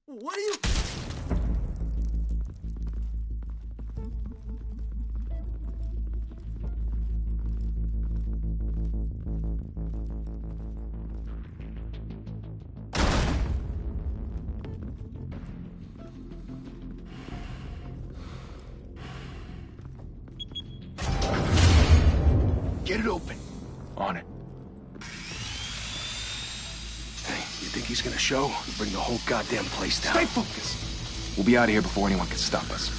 What are you... Get it open. On it. You think he's gonna show? Bring the whole goddamn place down. Stay focused. We'll be out of here before anyone can stop us.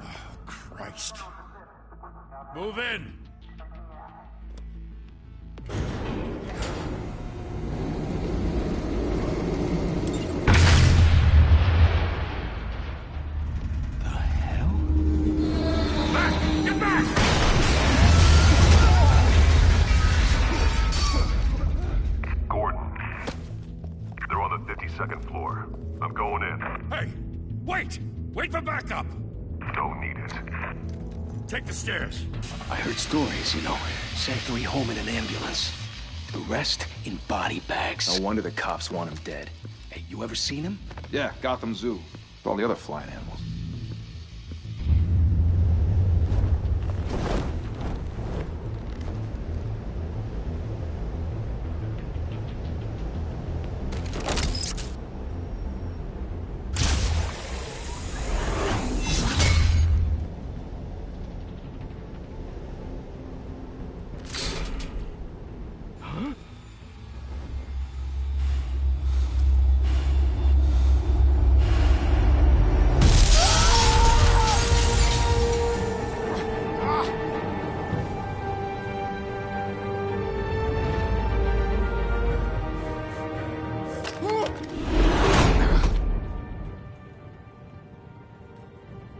Oh, Christ. Move in. Second floor. I'm going in. Hey! Wait! Wait for backup! Don't need it. Take the stairs. I heard stories, you know. Sent 3 home in an ambulance. The rest in body bags. No wonder the cops want him dead. Hey, you ever seen him? Yeah, Gotham Zoo. With all the other flying animals.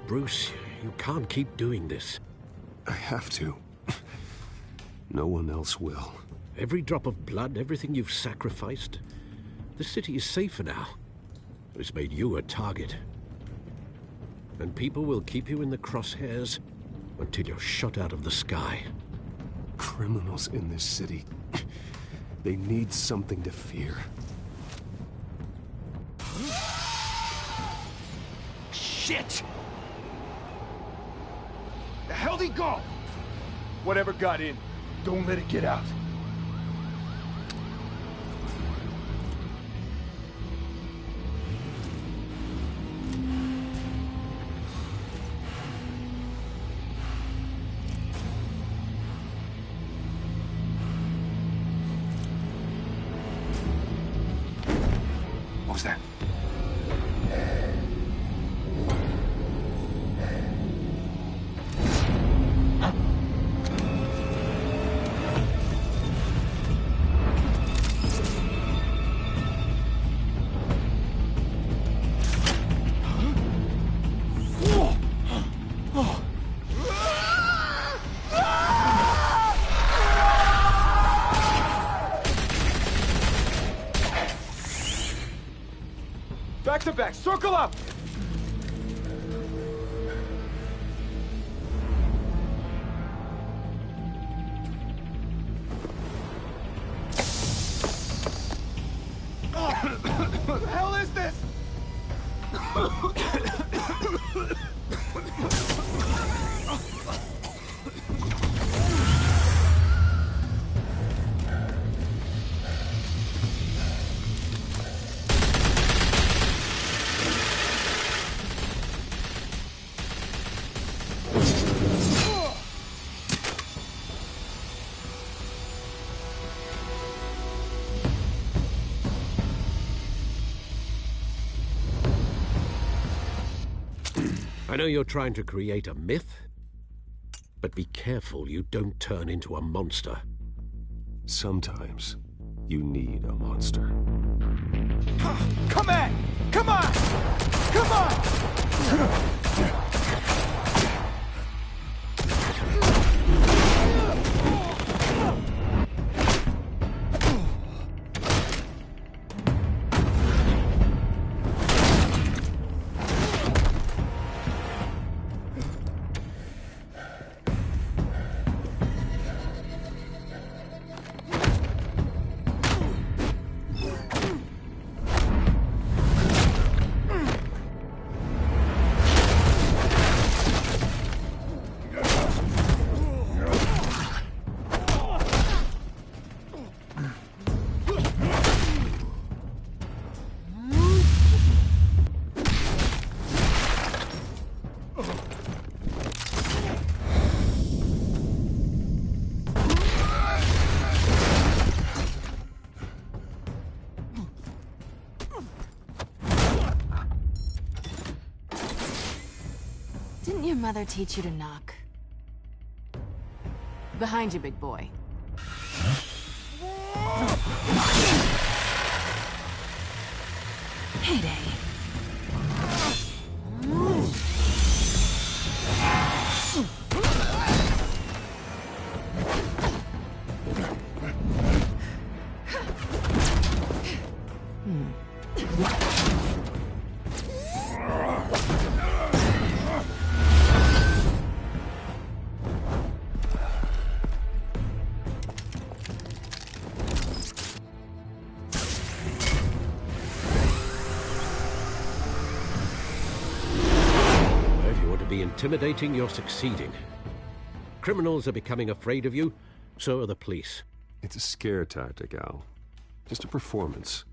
Bruce, you can't keep doing this. I have to. No one else will. Every drop of blood, everything you've sacrificed. The city is safer now. It's made you a target. And people will keep you in the crosshairs until you're shot out of the sky. Criminals in this city. They need something to fear. Shit! The hell'd he go? Whatever got in, don't let it get out. What was that? to back! Circle up! What the hell is this? I know you're trying to create a myth, but be careful you don't turn into a monster. Sometimes you need a monster. Come at! Come on! Come on! Didn't your mother teach you to knock? Behind you, big boy. Heyday. Intimidating, you're succeeding. Criminals are becoming afraid of you, so are the police. It's a scare tactic, Al. Just a performance.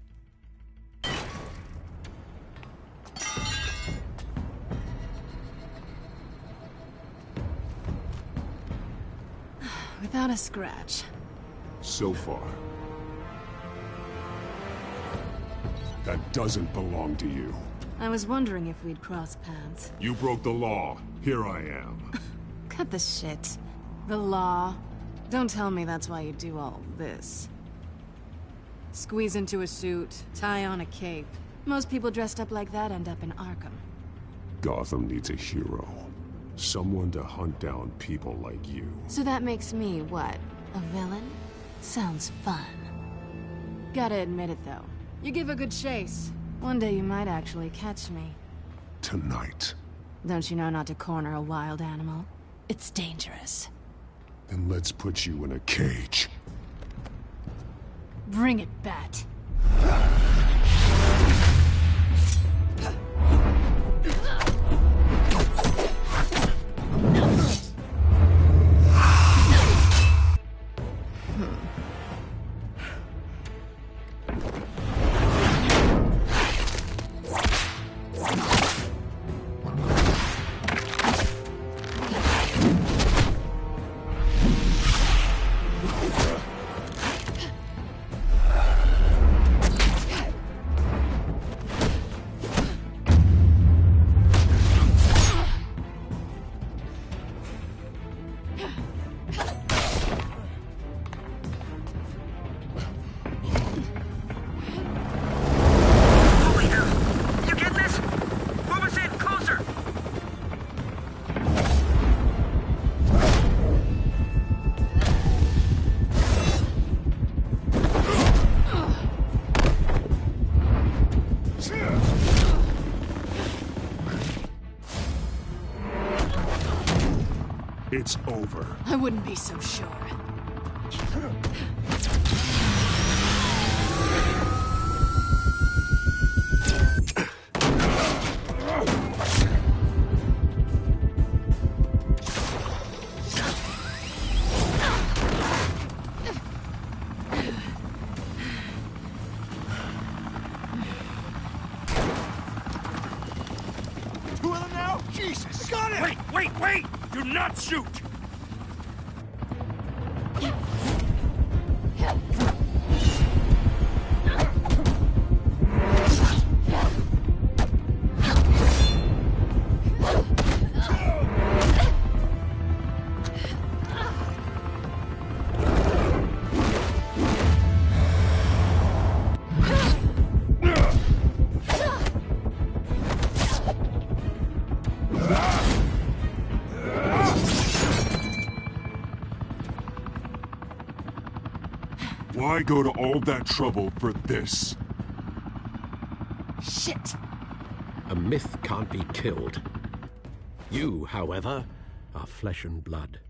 Without a scratch. So far. That doesn't belong to you. I was wondering if we'd cross paths. You broke the law. Here I am. Cut the shit. The law. Don't tell me that's why you do all this. Squeeze into a suit, tie on a cape. Most people dressed up like that end up in Arkham. Gotham needs a hero. Someone to hunt down people like you. So that makes me, what, a villain? Sounds fun. Gotta admit it, though. You give a good chase. One day you might actually catch me. Tonight. Don't you know not to corner a wild animal? It's dangerous. Then let's put you in a cage. Bring it, Bat. over. I wouldn't be so sure. Two of them now? Jesus! Got it! Wait! Do not shoot! Why go to all that trouble for this? Shit! A myth can't be killed. You, however, are flesh and blood.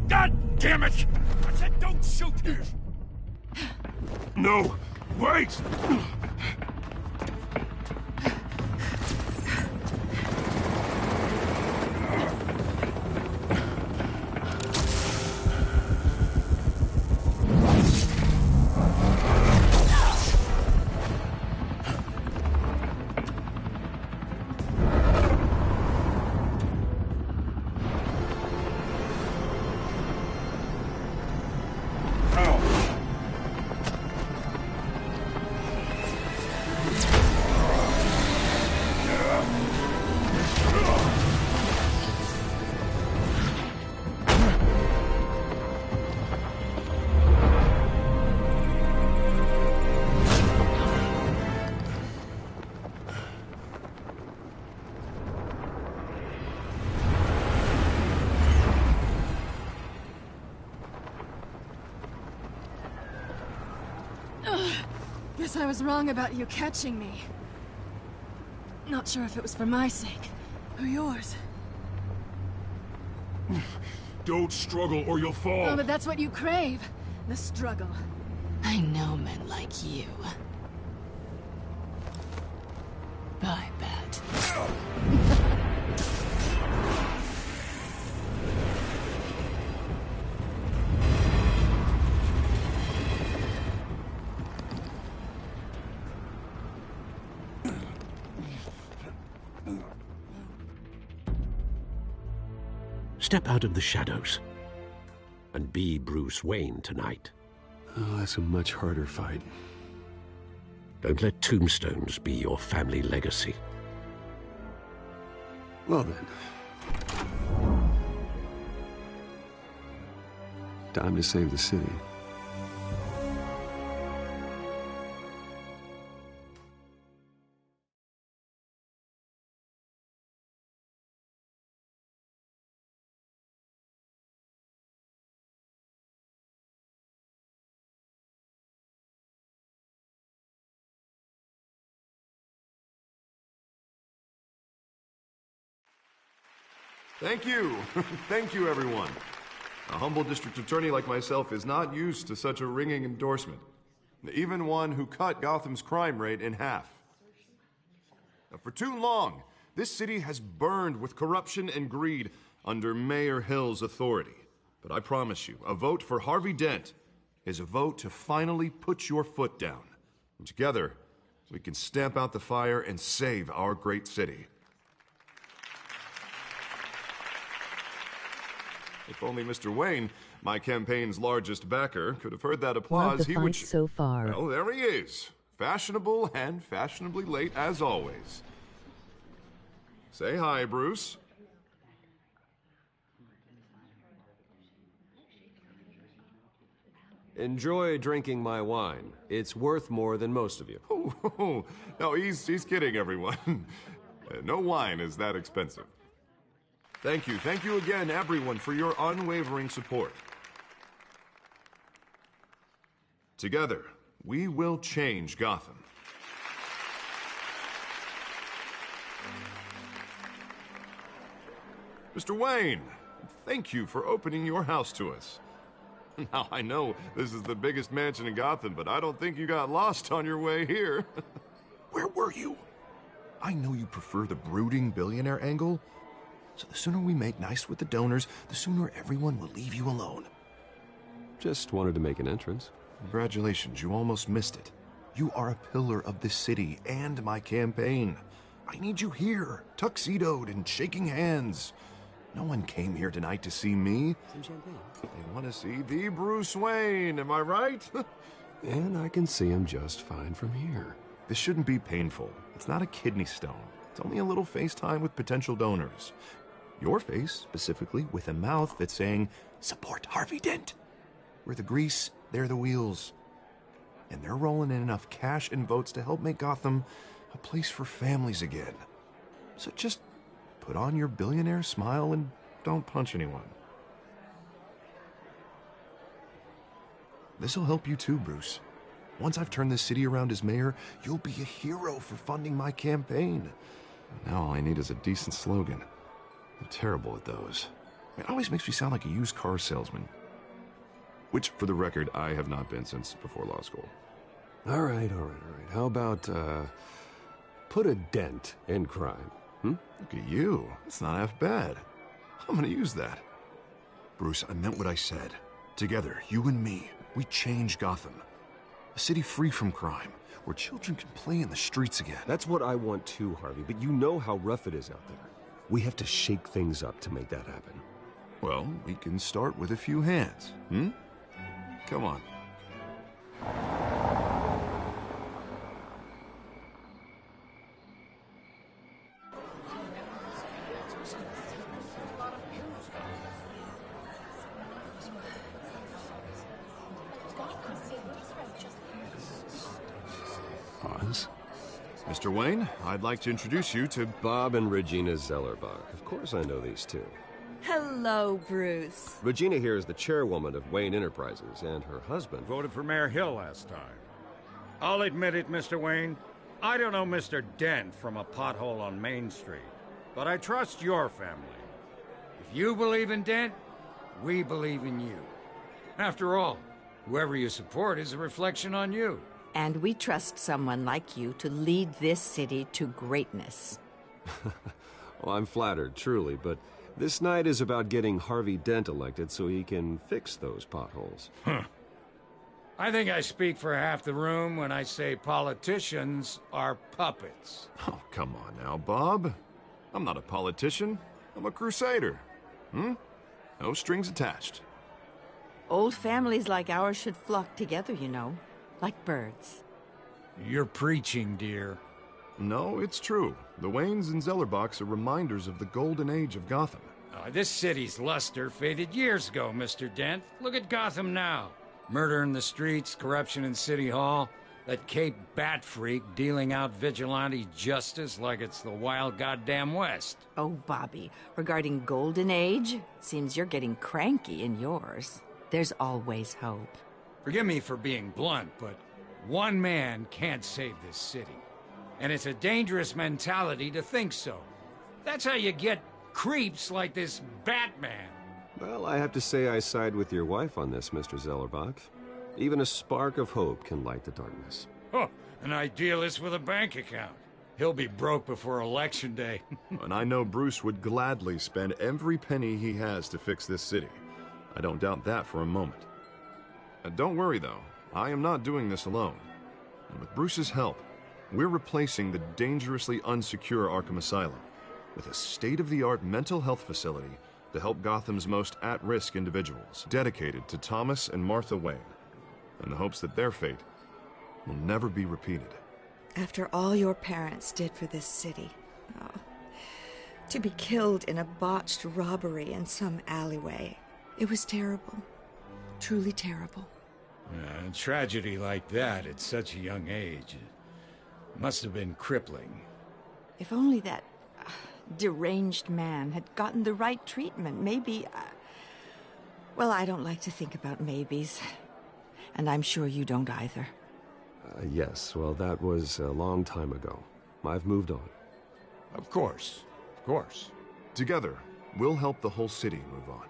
God damn it! I said don't shoot! No! Wait! Guess I was wrong about you catching me. Not sure if it was for my sake, or yours. Don't struggle or you'll fall. Oh, but that's what you crave. The struggle. I know men like you. I bet. Step out of the shadows and be Bruce Wayne tonight. Oh, that's a much harder fight. Don't let tombstones be your family legacy. Well then. Time to save the city. Thank you. Thank you, everyone. A humble district attorney like myself is not used to such a ringing endorsement. Even one who cut Gotham's crime rate in half. Now, for too long, this city has burned with corruption and greed under Mayor Hill's authority. But I promise you, a vote for Harvey Dent is a vote to finally put your foot down. And together, we can stamp out the fire and save our great city. If only Mr. Wayne, my campaign's largest backer, could have heard that applause, Love the he would... fight so far. Well, there he is. Fashionable and fashionably late, as always. Say hi, Bruce. Enjoy drinking my wine. It's worth more than most of you. Oh, no, he's kidding, everyone. No wine is that expensive. Thank you again, everyone, for your unwavering support. Together, we will change Gotham. Mr. Wayne, thank you for opening your house to us. Now, I know this is the biggest mansion in Gotham, but I don't think you got lost on your way here. Where were you? I know you prefer the brooding billionaire angle, so the sooner we make nice with the donors, the sooner everyone will leave you alone. Just wanted to make an entrance. Congratulations, you almost missed it. You are a pillar of this city and my campaign. I need you here, tuxedoed and shaking hands. No one came here tonight to see me. Some champagne. They want to see the Bruce Wayne, am I right? And I can see him just fine from here. This shouldn't be painful. It's not a kidney stone. It's only a little FaceTime with potential donors. Your face, specifically, with a mouth that's saying, support Harvey Dent. We're the grease, they're the wheels. And they're rolling in enough cash and votes to help make Gotham a place for families again. So just put on your billionaire smile and don't punch anyone. This'll help you too, Bruce. Once I've turned this city around as mayor, you'll be a hero for funding my campaign. Now all I need is a decent slogan. I'm terrible at those. It always makes me sound like a used car salesman. Which, for the record, I have not been since before law school. All right. How about, put a dent in crime? Look at you. That's not half bad. I'm gonna use that. Bruce, I meant what I said. Together, you and me, we change Gotham. A city free from crime, where children can play in the streets again. That's what I want too, Harvey, but you know how rough it is out there. We have to shake things up to make that happen. Well, we can start with a few hands, Come on. Oz? Mr. Wayne, I'd like to introduce you to Bob and Regina Zellerbach. Of course I know these two. Hello, Bruce. Regina here is the chairwoman of Wayne Enterprises, and her husband Voted for Mayor Hill last time. I'll admit it, Mr. Wayne. I don't know Mr. Dent from a pothole on Main Street, but I trust your family. If you believe in Dent, we believe in you. After all, whoever you support is a reflection on you. And we trust someone like you to lead this city to greatness. Well, I'm flattered, truly, but this night is about getting Harvey Dent elected so he can fix those potholes. I think I speak for half the room when I say politicians are puppets. Oh, come on now, Bob. I'm not a politician. I'm a crusader. No strings attached. Old families like ours should flock together, you know, like birds. You're preaching, dear. No, it's true. The Waynes and Zellerbachs are reminders of the golden age of Gotham. This city's luster faded years ago, Mr. Dent. Look at Gotham now. Murder in the streets, corruption in City Hall, that Cape Bat freak dealing out vigilante justice like it's the wild goddamn West. Oh, Bobby, regarding Golden Age, it seems you're getting cranky in yours. There's always hope. Forgive me for being blunt, but one man can't save this city. And it's a dangerous mentality to think so. That's how you get creeps like this Batman. Well, I have to say I side with your wife on this, Mr. Zellerbach. Even a spark of hope can light the darkness. Oh, an idealist with a bank account. He'll be broke before Election Day. And I know Bruce would gladly spend every penny he has to fix this city. I don't doubt that for a moment. Don't worry, though. I am not doing this alone. And with Bruce's help, we're replacing the dangerously unsecure Arkham Asylum with a state-of-the-art mental health facility to help Gotham's most at-risk individuals, dedicated to Thomas and Martha Wayne, in the hopes that their fate will never be repeated. After all your parents did for this city, to be killed in a botched robbery in some alleyway, it was terrible. Truly terrible. A tragedy like that at such a young age must have been crippling. If only that deranged man had gotten the right treatment, maybe... well, I don't like to think about maybes. And I'm sure you don't either. Yes, well, that was a long time ago. I've moved on. Of course. Together, We'll help the whole city move on.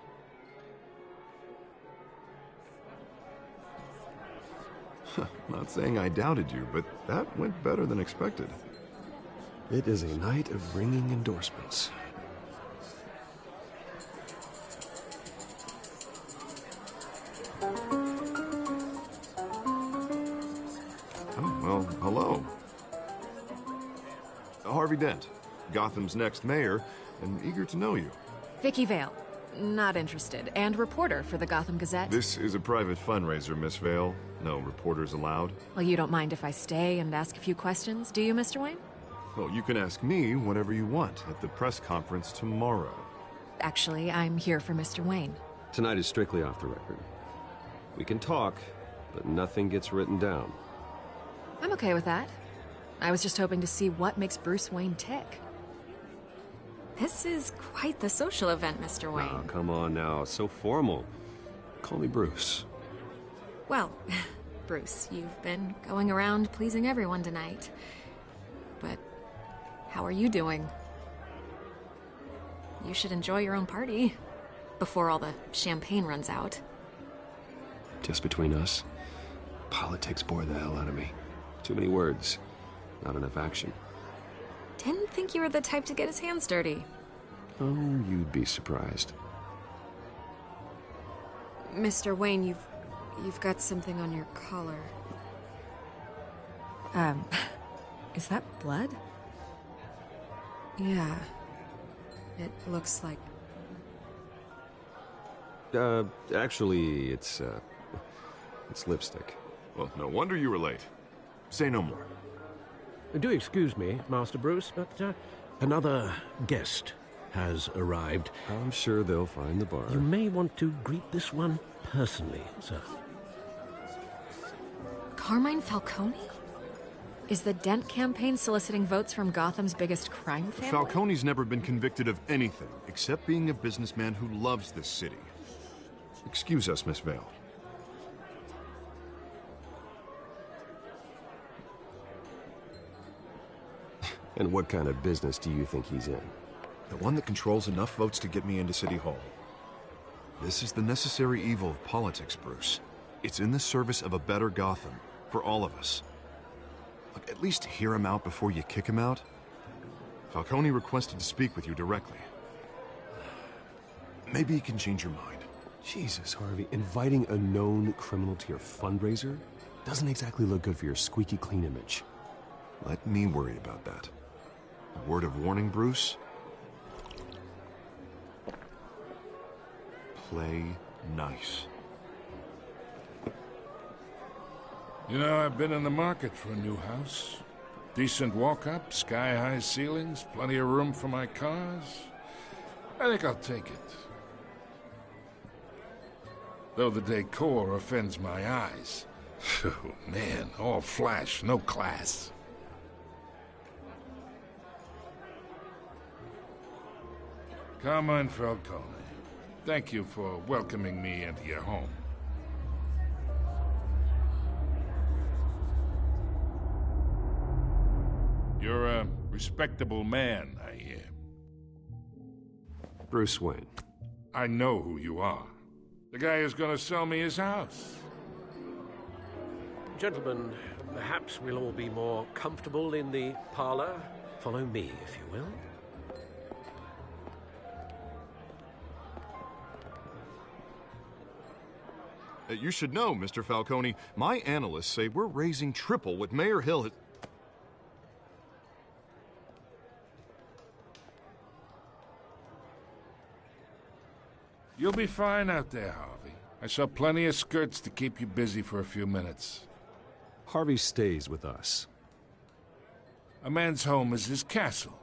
Not saying I doubted you, but that went better than expected. It is a night of ringing endorsements. Oh, well, hello. Harvey Dent, Gotham's next mayor, and eager to know you. Vicky Vale. Not interested. And reporter for the Gotham Gazette. This is a private fundraiser, Miss Vale. No reporters allowed. Well, you don't mind if I stay and ask a few questions, do you, Mr. Wayne? Well, you can ask me whatever you want at the press conference tomorrow. Actually, I'm here for Mr. Wayne. Tonight is strictly off the record. We can talk, but nothing gets written down. I'm okay with that. I was just hoping to see what makes Bruce Wayne tick. This is quite the social event, Mr. Wayne. Oh, come on now. So formal. Call me Bruce. Well, Bruce, you've been going around pleasing everyone tonight. But how are you doing? You should enjoy your own party before all the champagne runs out. Just between us, politics bore the hell out of me. Too many words, not enough action. Didn't think you were the type to get his hands dirty. Oh, you'd be surprised. Mr. Wayne, you've got something on your collar. Is that blood? Yeah. It looks like... Actually, it's lipstick. Well, no wonder you were late. Say no more. Do excuse me, Master Bruce, but another guest has arrived. I'm sure they'll find the bar. You may want to greet this one personally, sir. Carmine Falcone? Is the Dent campaign soliciting votes from Gotham's biggest crime family? Falcone's never been convicted of anything except being a businessman who loves this city. Excuse us, Miss Vale. And what kind of business do you think he's in? The one that controls enough votes to get me into City Hall. This is the necessary evil of politics, Bruce. It's in the service of a better Gotham, for all of us. Look, at least hear him out before you kick him out. Falcone requested to speak with you directly. Maybe he can change your mind. Jesus, Harvey, inviting a known criminal to your fundraiser doesn't exactly look good for your squeaky clean image. Let me worry about that. A word of warning, Bruce? Play nice. You know, I've been in the market for a new house. Decent walk-up, sky-high ceilings, plenty of room for my cars. I think I'll take it. Though the decor offends my eyes. Oh, man, all flash, no class. Carmine Falcone, thank you for welcoming me into your home. You're a respectable man, I hear. Bruce Wayne. I know who you are. The guy who's gonna sell me his house. Gentlemen, perhaps we'll all be more comfortable in the parlor. Follow me, if you will. You should know, Mr. Falcone, my analysts say we're raising triple what Mayor Hill has... You'll be fine out there, Harvey. I saw plenty of skirts to keep you busy for a few minutes. Harvey stays with us. A man's home is his castle.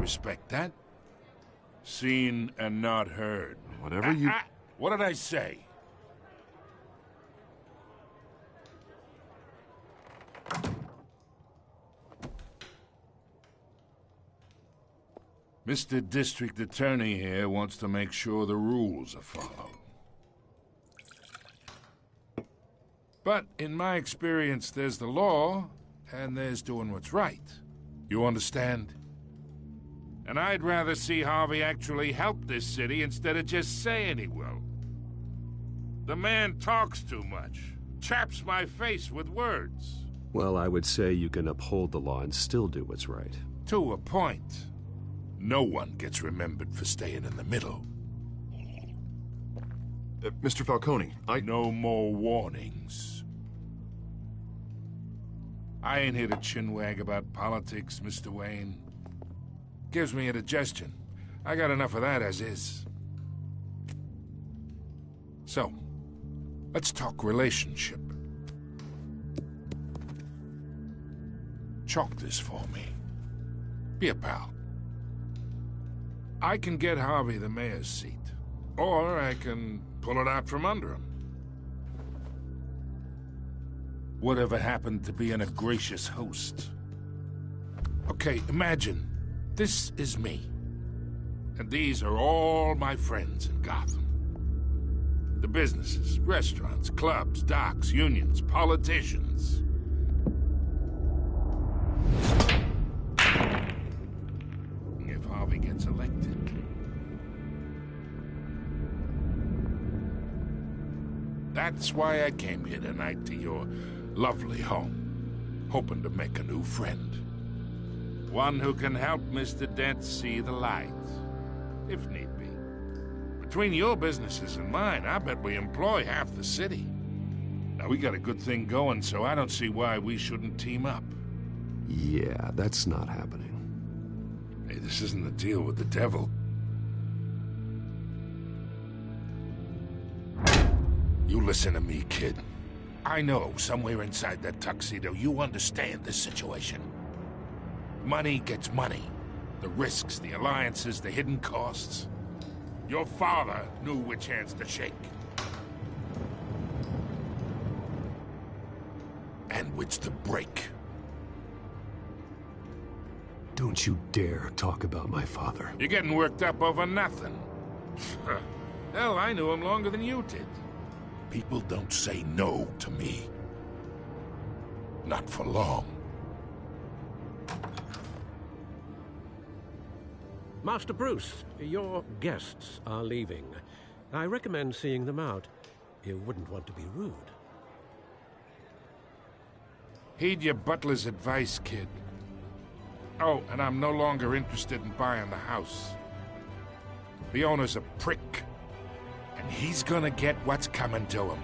respect that. Seen and not heard. Whatever you... What did I say? Mr. District Attorney here wants to make sure the rules are followed. But in my experience, there's the law, and there's doing what's right. You understand? And I'd rather see Harvey actually help this city instead of just saying he will. The man talks too much, chaps my face with words. Well, I would say you can uphold the law and still do what's right. To a point. No one gets remembered for staying in the middle. Mr. Falcone, No more warnings. I ain't here to chinwag about politics, Mr. Wayne. Gives me indigestion. I got enough of that as is. So, let's talk relationship. Chalk this for me. Be a pal. I can get Harvey the mayor's seat, or I can pull it out from under him. Whatever happened to being a gracious host? Okay, imagine, this is me. And these are all my friends in Gotham. The businesses, restaurants, clubs, docks, unions, politicians. If Harvey gets elected. That's why I came here tonight to your lovely home, hoping to make a new friend. One who can help Mr. Dent see the light, if need be. Between your businesses and mine, I bet we employ half the city. Now, we got a good thing going, so I don't see why we shouldn't team up. Yeah, that's not happening. Hey, this isn't a deal with the devil. You listen to me, kid. I know somewhere inside that tuxedo you understand this situation. Money gets money. The risks, the alliances, the hidden costs. Your father knew which hands to shake. And which to break. Don't you dare talk about my father. You're getting worked up over nothing. Hell, I knew him longer than you did. People don't say no to me. Not for long. Master Bruce, your guests are leaving. I recommend seeing them out. You wouldn't want to be rude. Heed your butler's advice, kid. Oh, and I'm no longer interested in buying the house. The owner's a prick. And he's gonna get what's coming to him.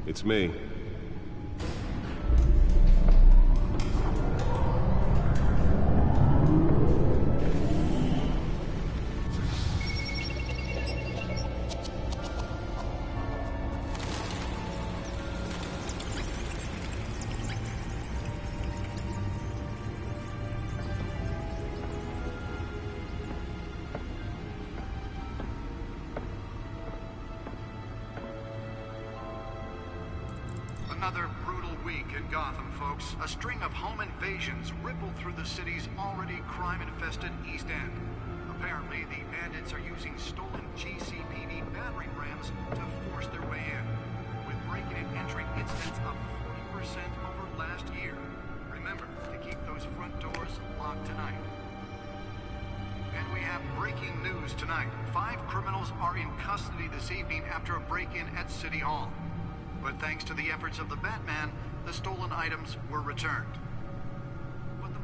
It's me. Another brutal week in Gotham, folks. A string of home invasions rippled through the city's already crime-infested East End. The Apparently, the bandits are using stolen GCPD battering rams to force their way in, with break-in and entry incidents up 40% over last year. Remember to keep those front doors locked tonight. And we have breaking news tonight. 5 criminals are in custody this evening after a break-in at City Hall. But thanks to the efforts of the Batman, the stolen items were returned.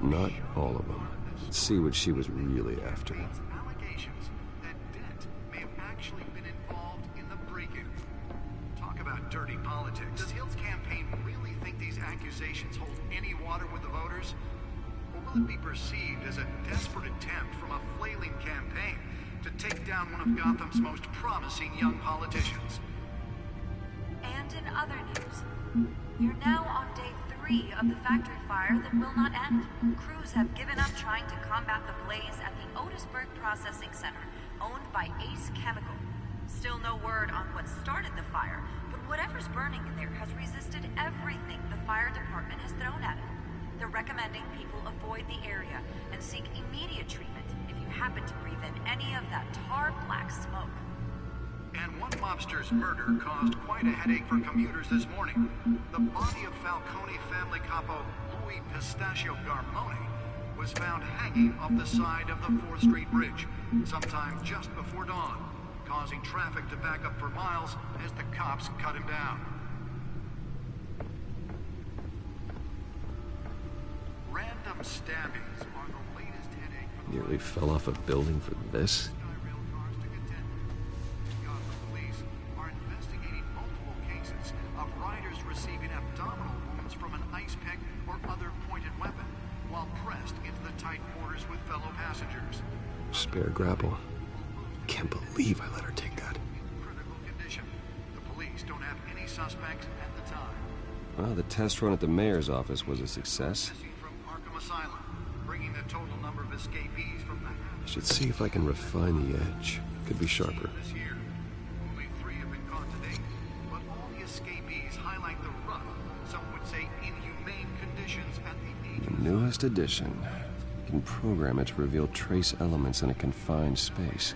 Not all of them. Let's see what she was really after. Allegations that Dent may have actually been involved in the break-in. Talk about dirty politics. Does Hill's campaign really think these accusations hold any water with the voters? Or will it be perceived as a desperate attempt from a flailing campaign to take down one of Gotham's most promising young politicians? And in other news, you're now on day 3 of the factory fire that will not end. Crews have given up trying to combat the blaze at the Otisburg Processing Center, owned by Ace Chemical. Still no word on what started the fire, but whatever's burning in there has resisted everything the fire department has thrown at it. They're recommending people avoid the area and seek immediate treatment if you happen to breathe in any of that tar black smoke. And one mobster's murder caused quite a headache for commuters this morning. The body of Falcone family capo Louis Pistachio Garmone was found hanging off the side of the 4th Street Bridge sometime just before dawn, causing traffic to back up for miles as the cops cut him down. Random stabbings are the latest headache for the Nearly fell off a building for this? receiving abdominal wounds from an ice pick or other pointed weapon while pressed into the tight quarters with fellow passengers. Spare grapple. Can't believe I let her take that. Critical condition. The police don't have any suspects at the time. Well, the test run at the mayor's office was a success. From Arkham Asylum, bringing the total number of escapees from the I should see if I can refine the edge. Could be sharper. this year. Only 3 have been caught to date, but all the escapees highlight the rough, some would say inhumane conditions at the age The newest edition. You can program it to reveal trace elements in a confined space.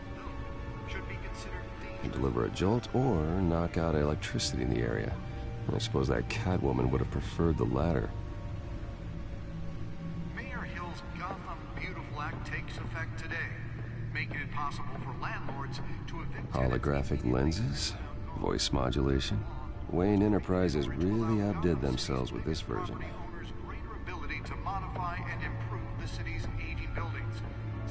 And deliver a jolt or knock out electricity in the area. And I suppose that Catwoman would have preferred the latter. Mayor Hill's Gotham Beautiful Act takes effect today, making it possible for landlords to evict Holographic lenses, voice modulation. Wayne Enterprises really outdid themselves with this version. ability to modify and improve the city's aging buildings,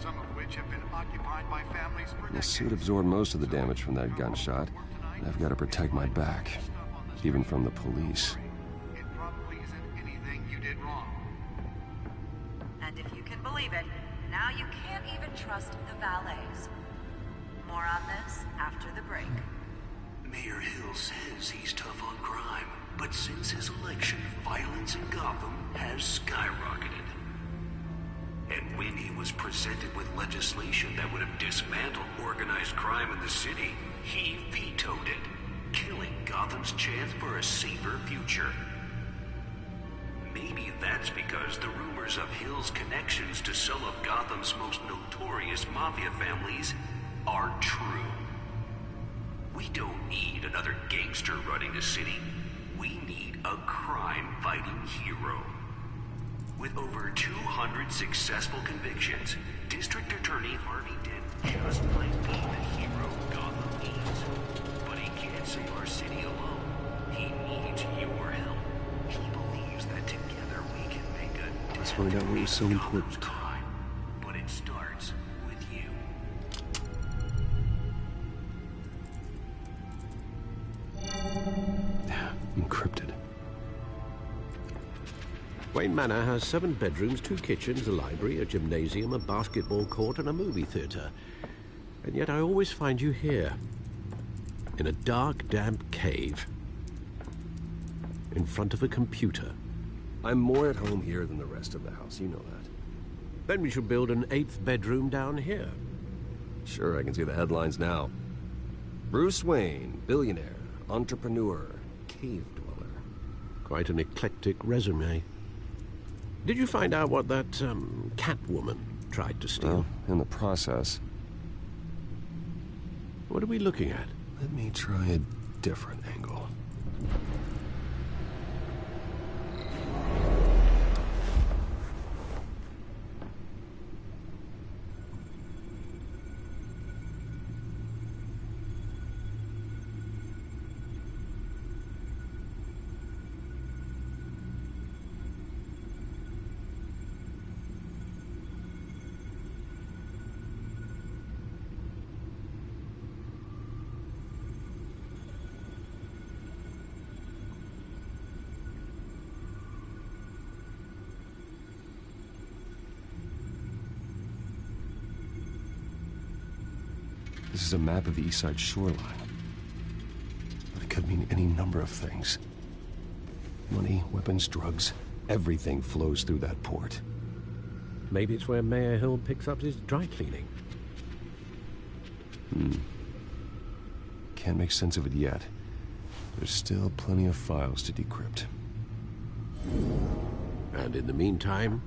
some of which have been occupied by families for The suit absorbed most of the damage from that gunshot, and I've got to protect my back, even from the police. It probably isn't anything you did wrong. And if you can believe it, now you can't even trust the valets. More on this after the break. Mayor Hill says he's tough on crime, but since his election, violence in Gotham has skyrocketed. And when he was presented with legislation that would have dismantled organized crime in the city, he vetoed it, killing Gotham's chance for a safer future. Maybe that's because the rumors of Hill's connections to some of Gotham's most notorious mafia families are true. We don't need another gangster running the city. We need a crime-fighting hero. With over 200 successful convictions, District Attorney Harvey Dent just might be the hero Gotham needs. But he can't save our city alone. He needs your help. He believes that together we can make a difference. Let's find out what was so important. But it starts with you. Encrypted. Wayne Manor has 7 bedrooms, 2 kitchens, a library, a gymnasium, a basketball court, and a movie theater. And yet I always find you here, in a dark, damp cave, in front of a computer. I'm more at home here than the rest of the house, you know that. Then we should build an 8th bedroom down here. Sure, I can see the headlines now. Bruce Wayne, billionaire, entrepreneur, cave dweller. Quite an eclectic resume. Did you find out what that, Catwoman tried to steal? Well, in the process. What are we looking at? Let me try a different angle. This is a map of the east side shoreline. But it could mean any number of things. Money, weapons, drugs, everything flows through that port. Maybe it's where Mayor Hill picks up his dry cleaning. Can't make sense of it yet. There's still plenty of files to decrypt. And in the meantime,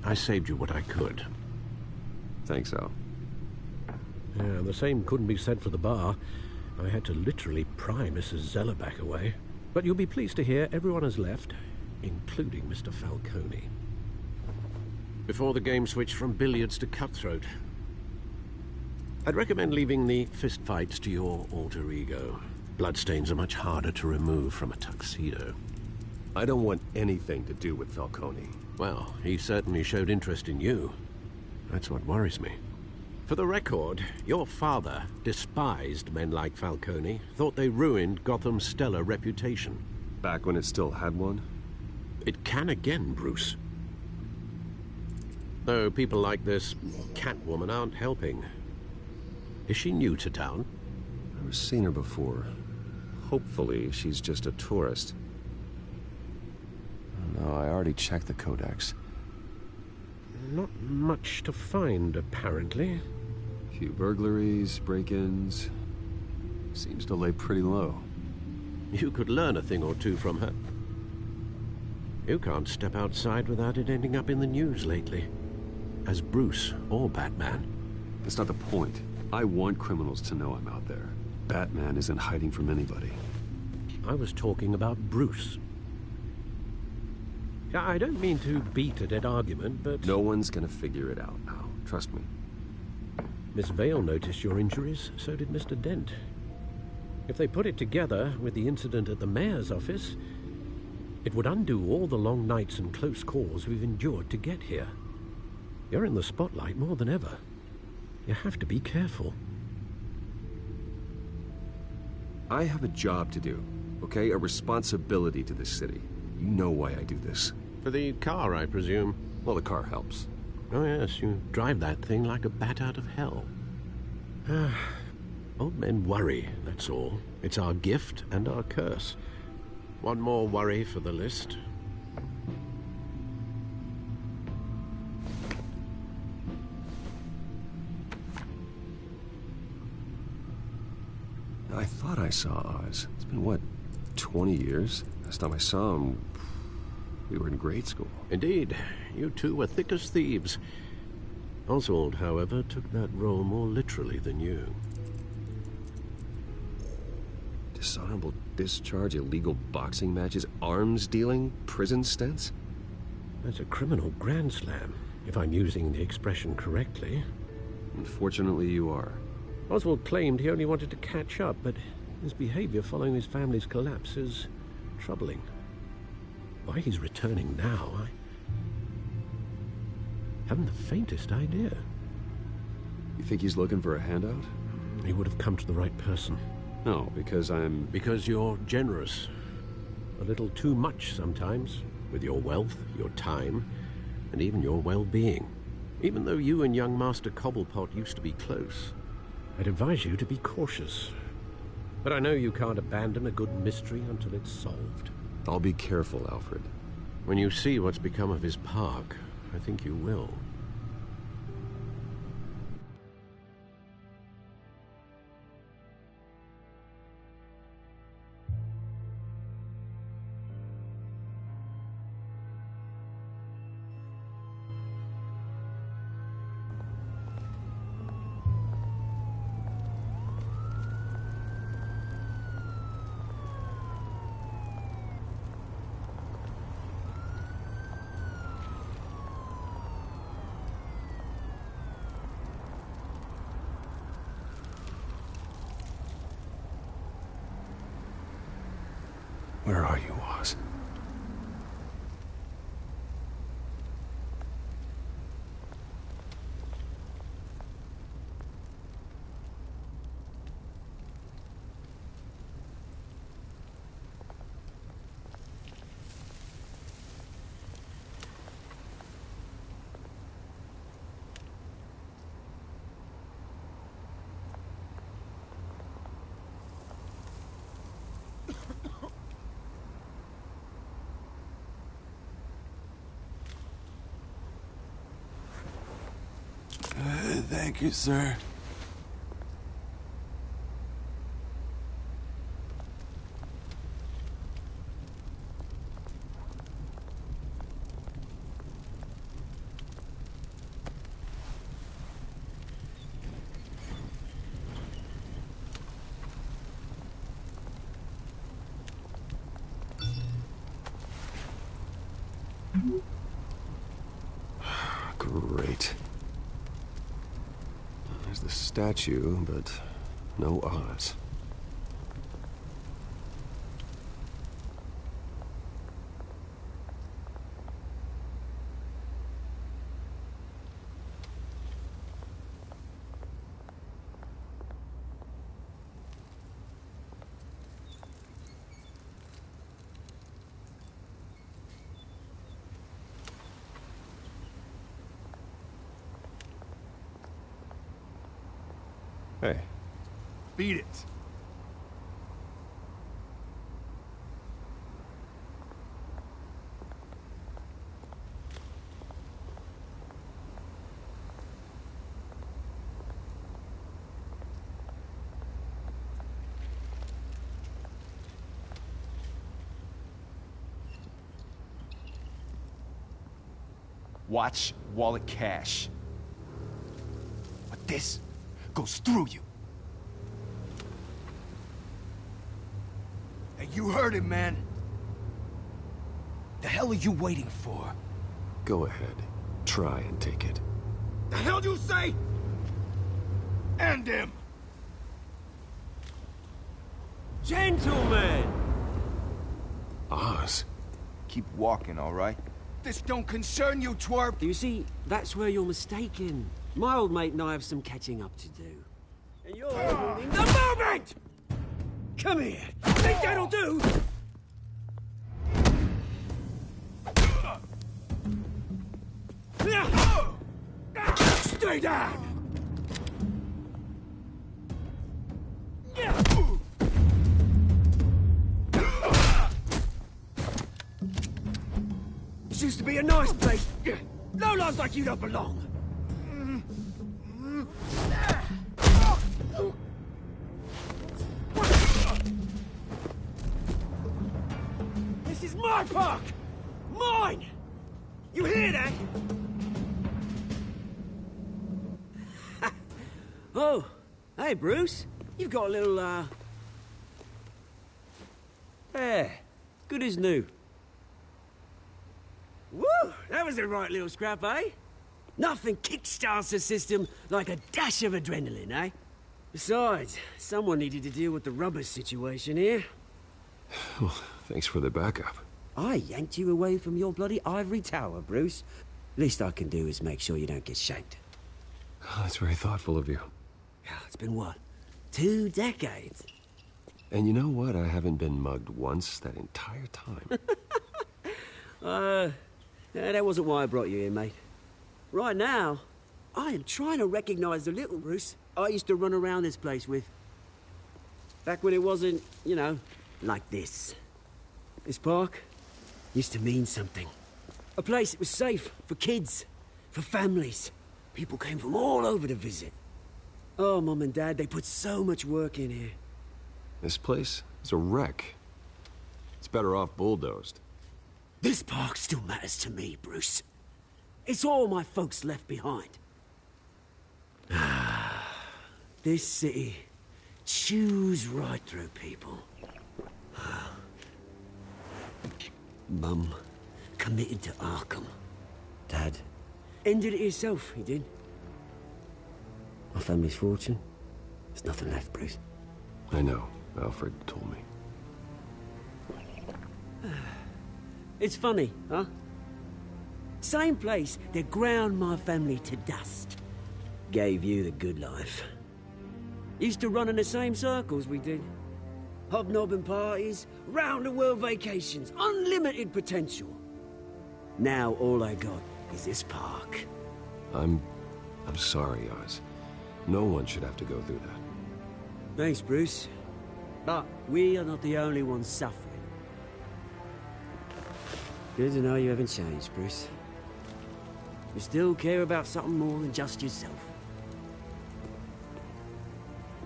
I saved you what I could. Thanks, Al. Yeah, the same couldn't be said for the bar. I had to literally pry Mrs. Zellerback away. But you'll be pleased to hear everyone has left, including Mr. Falcone. Before the game switched from billiards to cutthroat. I'd recommend leaving the fistfights to your alter ego. Bloodstains are much harder to remove from a tuxedo. I don't want anything to do with Falcone. Well, he certainly showed interest in you. That's what worries me. For the record, your father despised men like Falcone, thought they ruined Gotham's stellar reputation. Back when it still had one? It can again, Bruce. Though people like this Catwoman aren't helping. Is she new to town? I've never seen her before. Hopefully, she's just a tourist. No, I already checked the codex. Not much to find, apparently. Few burglaries, break-ins. Seems to lay pretty low. You could learn a thing or two from her. You can't step outside without it ending up in the news lately. As Bruce or Batman. That's not the point. I want criminals to know I'm out there. Batman isn't hiding from anybody. I was talking about Bruce. I don't mean to beat a dead argument, but... No one's gonna figure it out now. Trust me. Miss Vale noticed your injuries, so did Mr. Dent. If they put it together with the incident at the mayor's office, it would undo all the long nights and close calls we've endured to get here. You're in the spotlight more than ever. You have to be careful. I have a job to do, okay? A responsibility to this city. You know why I do this. For the car, I presume. Well, the car helps. Oh, yes, you drive that thing like a bat out of hell. Old men worry, that's all. It's our gift and our curse. One more worry for the list. I thought I saw Oz. It's been, what, 20 years? Last time I saw him, we were in grade school. Indeed. You two were thick as thieves. Oswald, however, took that role more literally than you. Dishonorable discharge, illegal boxing matches, arms dealing, prison stints? That's a criminal grand slam, if I'm using the expression correctly. Unfortunately, you are. Oswald claimed he only wanted to catch up, but his behavior following his family's collapse is troubling. Why he's returning now, I haven't the faintest idea. You think he's looking for a handout? He would have come to the right person. No, because I'm... Because you're generous. A little too much sometimes, with your wealth, your time, and even your well-being. Even though you and young Master Cobblepot used to be close, I'd advise you to be cautious. But I know you can't abandon a good mystery until it's solved. I'll be careful, Alfred. When you see what's become of his park, I think you will. Where are you, Oz? Thank you, sir. Great. There's the statue, but no Oz. Hey. Beat it. Watch wallet cash. But this goes through you. Hey, you heard him, man. The hell are you waiting for? Go ahead. Try and take it. The hell do you say? End him! Gentlemen! Oz. Keep walking, all right? This don't concern you, twerp! You see, that's where you're mistaken. My old mate and I have some catching up to do. And you're ruining the moment! Come here! Think that'll do? Stay down! This used to be a nice place. No lives like you don't belong. This is my park! Mine! You hear that? Oh, hey, Bruce. You've got a little, There. Good as new. Woo! That was a right little scrap, eh? Nothing kickstarts the system like a dash of adrenaline, eh? Besides, someone needed to deal with the rubber situation here. Well, thanks for the backup. I yanked you away from your bloody ivory tower, Bruce. Least I can do is make sure you don't get shanked. Oh, that's very thoughtful of you. It's been what? 2 decades? And you know what? I haven't been mugged once that entire time. That wasn't why I brought you here, mate. Right now, I am trying to recognize the little Bruce I used to run around this place with. Back when it wasn't, you know, like this. This park used to mean something. A place that was safe for kids, for families. People came from all over to visit. Oh, Mum and Dad, they put so much work in here. This place is a wreck. It's better off bulldozed. This park still matters to me, Bruce. It's all my folks left behind. This city chews right through people. Mum committed to Arkham. Dad ended it himself, he did. My family's fortune, there's nothing left, Bruce. I know. Alfred told me. It's funny, huh? Same place that ground my family to dust. Gave you the good life. Used to run in the same circles we did. Hobnobbing parties, round-the-world vacations, unlimited potential. Now all I got is this park. I'm sorry, Oz. No one should have to go through that. Thanks, Bruce. But we are not the only ones suffering. Good to know you haven't changed, Bruce. You still care about something more than just yourself.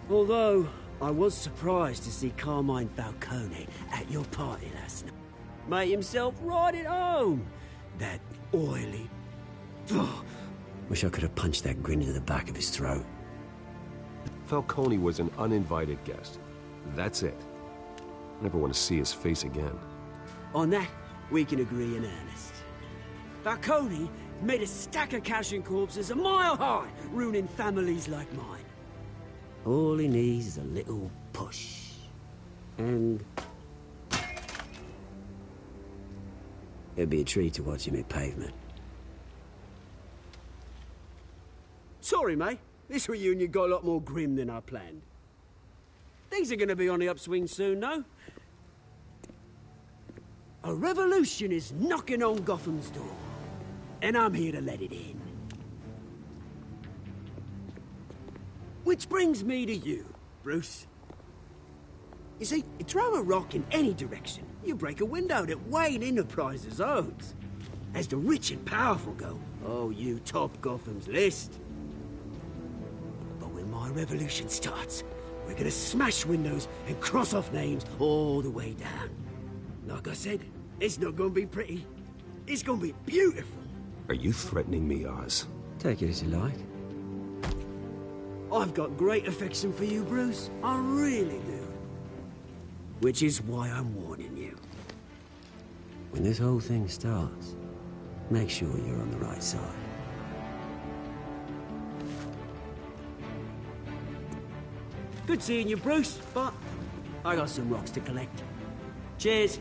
Although, I was surprised to see Carmine Falcone at your party last night. Made himself right at home. That oily... Ugh. Wish I could have punched that grin into the back of his throat. Falcone was an uninvited guest. That's it. I never want to see his face again. On that, we can agree in earnest. Falcone made a stack of cashing corpses a mile high, ruining families like mine. All he needs is a little push. And... it'd be a treat to watch him hit pavement. Sorry, mate. This reunion got a lot more grim than I planned. Things are gonna be on the upswing soon, though. A revolution is knocking on Gotham's door. And I'm here to let it in. Which brings me to you, Bruce. You see, you throw a rock in any direction, you break a window that Wayne Enterprises owns. As the rich and powerful go, oh, you top Gotham's list. But when my revolution starts, we're gonna smash windows and cross off names all the way down. Like I said, it's not gonna be pretty. It's gonna be beautiful. Are you threatening me, Oz? Take it as you like. I've got great affection for you, Bruce. I really do. Which is why I'm warning you. When this whole thing starts, make sure you're on the right side. Good seeing you, Bruce, but I got some rocks to collect. Cheers.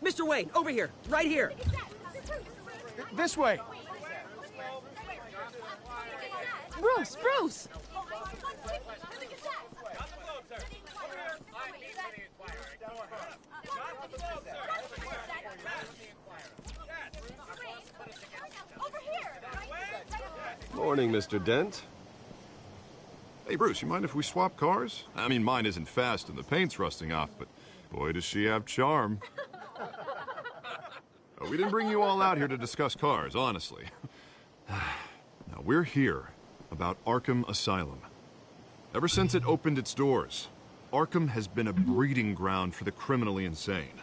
Mr. Wayne, over here, right here. This way. Bruce, Bruce! Morning, Mr. Dent. Hey, Bruce, you mind if we swap cars? I mean, mine isn't fast and the paint's rusting off, but boy, does she have charm. We didn't bring you all out here to discuss cars, honestly. Now, we're here about Arkham Asylum. Ever since it opened its doors, Arkham has been a breeding ground for the criminally insane.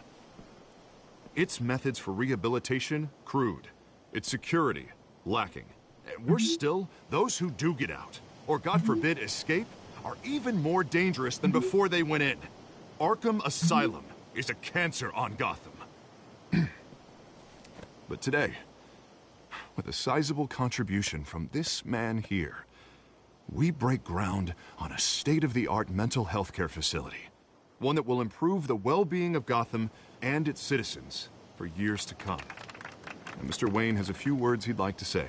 Its methods for rehabilitation, crude. Its security, lacking. And worse still, those who do get out, or God forbid escape, are even more dangerous than before they went in. Arkham Asylum is a cancer on Gotham. But today, with a sizable contribution from this man here, we break ground on a state-of-the-art mental health care facility. One that will improve the well-being of Gotham and its citizens for years to come. And Mr. Wayne has a few words he'd like to say.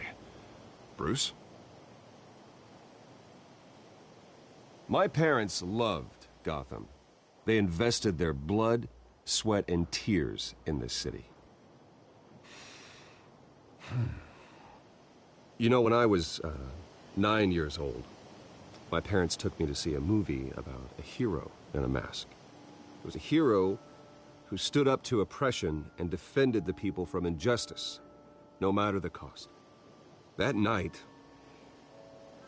Bruce? My parents loved Gotham. They invested their blood, sweat, and tears in this city. You know, when I was 9 years old, my parents took me to see a movie about a hero in a mask. It was a hero who stood up to oppression and defended the people from injustice, no matter the cost. That night,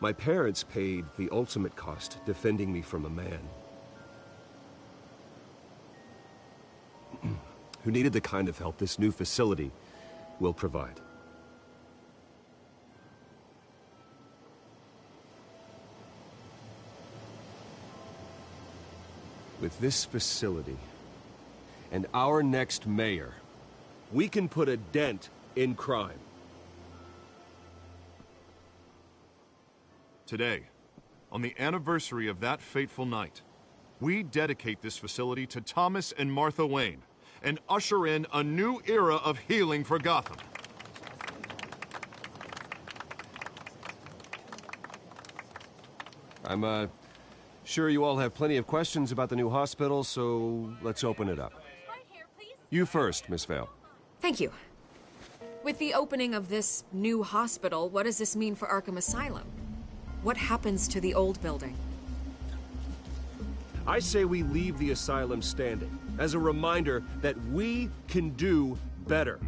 my parents paid the ultimate cost defending me from a man who needed the kind of help this new facility will provide. With this facility and our next mayor, we can put a dent in crime. Today, on the anniversary of that fateful night, we dedicate this facility to Thomas and Martha Wayne and usher in a new era of healing for Gotham. I'm sure you all have plenty of questions about the new hospital, so let's open it up. You first, Miss Vale. Thank you. With the opening of this new hospital, what does this mean for Arkham Asylum? What happens to the old building? I say we leave the asylum standing as a reminder that we can do better.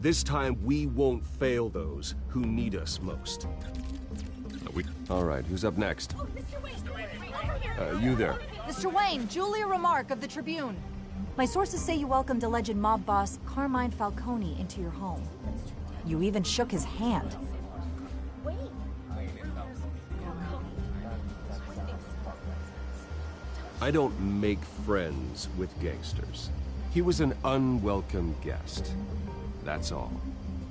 This time, we won't fail those who need us most. All right, who's up next? You there. Mr. Wayne, Julia Remark of the Tribune. My sources say you welcomed alleged mob boss Carmine Falcone into your home. You even shook his hand. I don't make friends with gangsters. He was an unwelcome guest. That's all.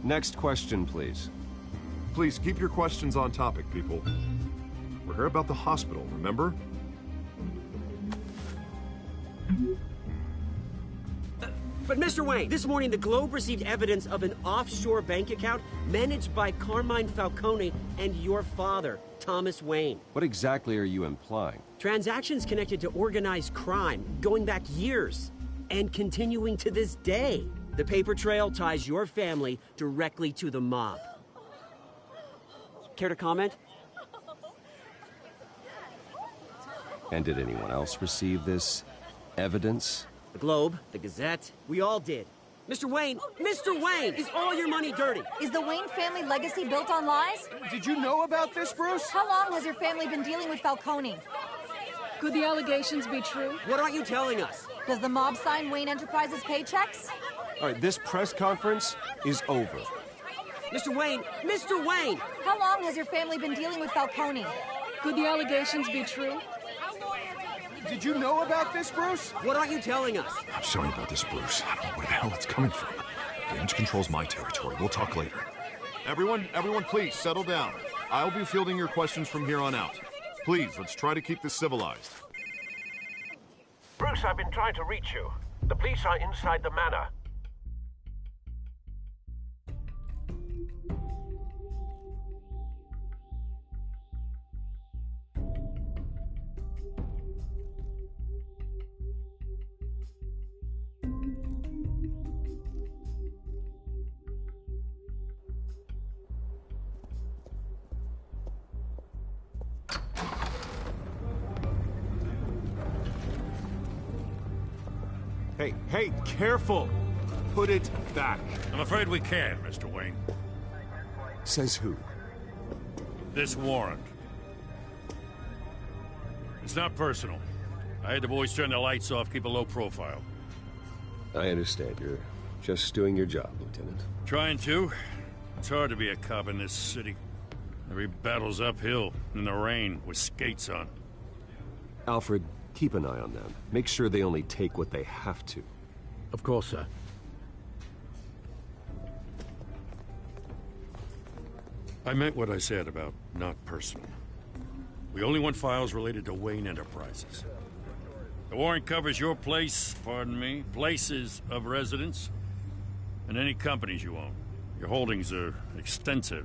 Next question, please. Please keep your questions on topic, people. We're here about the hospital, remember? But Mr. Wayne, this morning the Globe received evidence of an offshore bank account managed by Carmine Falcone and your father, Thomas Wayne. What exactly are you implying? Transactions connected to organized crime, going back years, and continuing to this day. The paper trail ties your family directly to the mob. Care to comment? And did anyone else receive this evidence? The Globe, the Gazette, we all did. Mr. Wayne, is all your money dirty? Is the Wayne family legacy built on lies? Did you know about this, Bruce? How long has your family been dealing with Falcone? Could the allegations be true? What aren't you telling us? Does the mob sign Wayne Enterprises paychecks? All right, this press conference is over. Mr. Wayne! How long has your family been dealing with Falcone? Could the allegations be true? Did you know about this, Bruce? What aren't you telling us? I'm sorry about this, Bruce. I don't know where the hell it's coming from. Damage control's my territory. We'll talk later. Everyone, please, settle down. I'll be fielding your questions from here on out. Please, let's try to keep this civilized. Bruce, I've been trying to reach you. The police are inside the manor. Hey, careful! Put it back. I'm afraid we can't, Mr. Wayne. Says who? This warrant. It's not personal. I had the boys turn the lights off, keep a low profile. I understand. You're just doing your job, Lieutenant. Trying to. It's hard to be a cop in this city. Every battle's uphill, in the rain, with skates on. Alfred, keep an eye on them. Make sure they only take what they have to. Of course, sir. I meant what I said about not personal. We only want files related to Wayne Enterprises. The warrant covers your place, pardon me, places of residence, and any companies you own. Your holdings are extensive.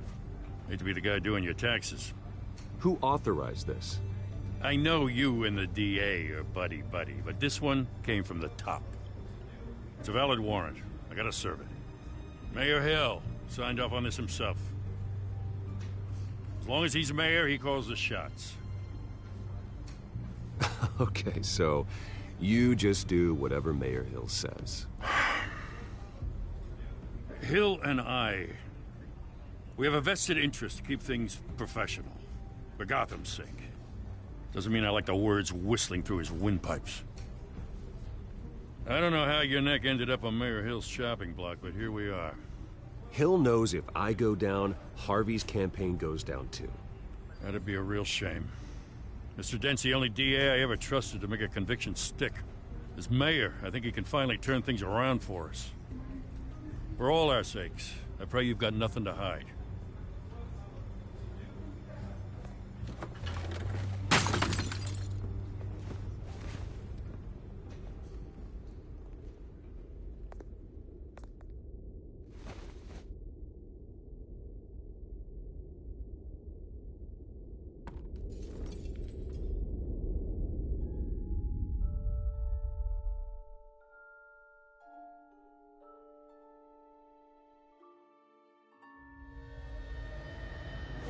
Hate to be the guy doing your taxes. Who authorized this? I know you and the DA are buddy-buddy, but this one came from the top. It's a valid warrant. I gotta serve it. Mayor Hill signed off on this himself. As long as he's mayor, he calls the shots. Okay, so you just do whatever Mayor Hill says. Hill and we have a vested interest to keep things professional. For Gotham's sake. Doesn't mean I like the words whistling through his windpipes. I don't know how your neck ended up on Mayor Hill's shopping block, but here we are. Hill knows if I go down, Harvey's campaign goes down too. That'd be a real shame. Mr. Dent's the only DA I ever trusted to make a conviction stick. As mayor, I think he can finally turn things around for us. For all our sakes, I pray you've got nothing to hide.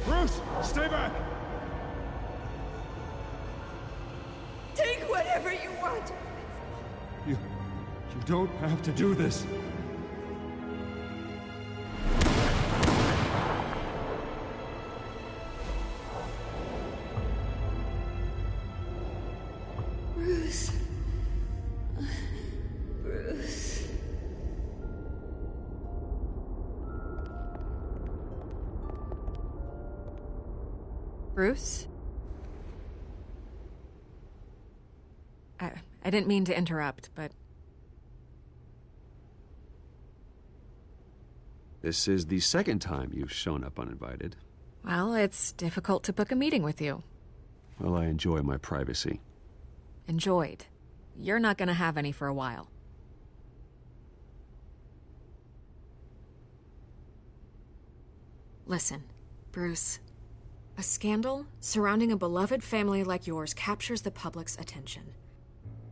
Bruce, stay back! Take whatever you want. You don't have to do this. Bruce. Bruce. Bruce? I didn't mean to interrupt, but... This is the second time you've shown up uninvited. Well, it's difficult to book a meeting with you. Well, I enjoy my privacy. Enjoyed. You're not gonna have any for a while. Listen, Bruce. A scandal surrounding a beloved family like yours captures the public's attention.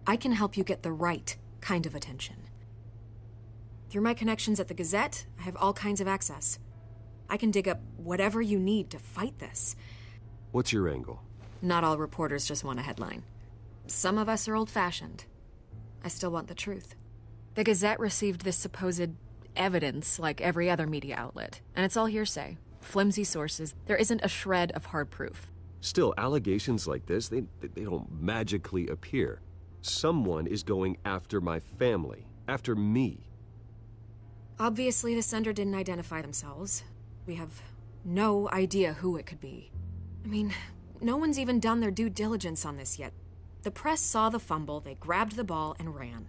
I can help you get the right kind of attention. Through my connections at the Gazette, I have all kinds of access. I can dig up whatever you need to fight this. What's your angle? Not all reporters just want a headline. Some of us are old-fashioned. I still want the truth. The Gazette received this supposed evidence like every other media outlet, and it's all hearsay. Flimsy sources. There isn't a shred of hard proof. Still, allegations like this, they don't magically appear. Someone is going after my family, after me. Obviously, the sender didn't identify themselves. We have no idea who it could be. I mean, no one's even done their due diligence on this yet. The press saw the fumble, they grabbed the ball and ran.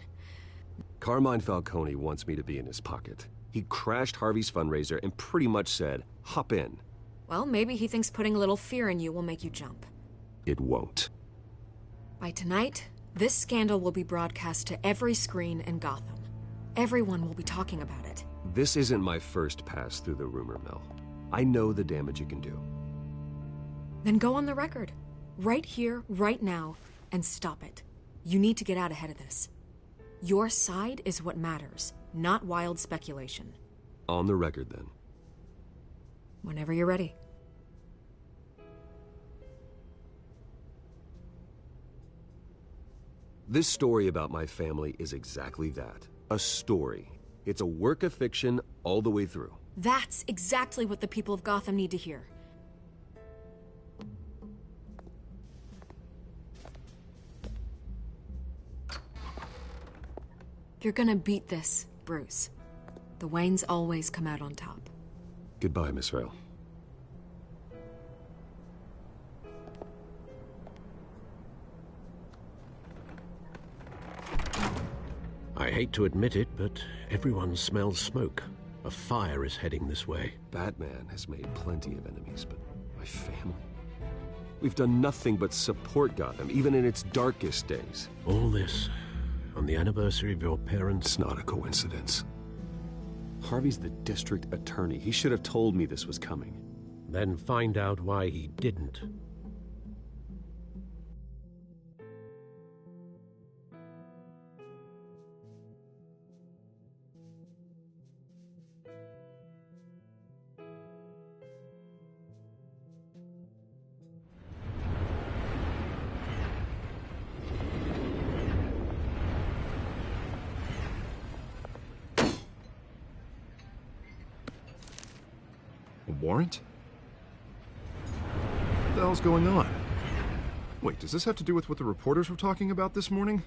Carmine Falcone wants me to be in his pocket. He crashed Harvey's fundraiser and pretty much said, hop in. Well, maybe he thinks putting a little fear in you will make you jump. It won't. By tonight, this scandal will be broadcast to every screen in Gotham. Everyone will be talking about it. This isn't my first pass through the rumor mill. I know the damage it can do. Then go on the record. Right here, right now, and stop it. You need to get out ahead of this. Your side is what matters, not wild speculation. On the record, then. Whenever you're ready. This story about my family is exactly that. A story. It's a work of fiction all the way through. That's exactly what the people of Gotham need to hear. You're gonna beat this, Bruce. The Waynes always come out on top. Goodbye, Miss Vale. I hate to admit it, but everyone smells smoke. A fire is heading this way. Batman has made plenty of enemies, but my family? We've done nothing but support Gotham, even in its darkest days. All this on the anniversary of your parents'... It's not a coincidence. Harvey's the district attorney. He should have told me this was coming. Then find out why he didn't. warrant? What the hell's going on? Wait, does this have to do with what the reporters were talking about this morning?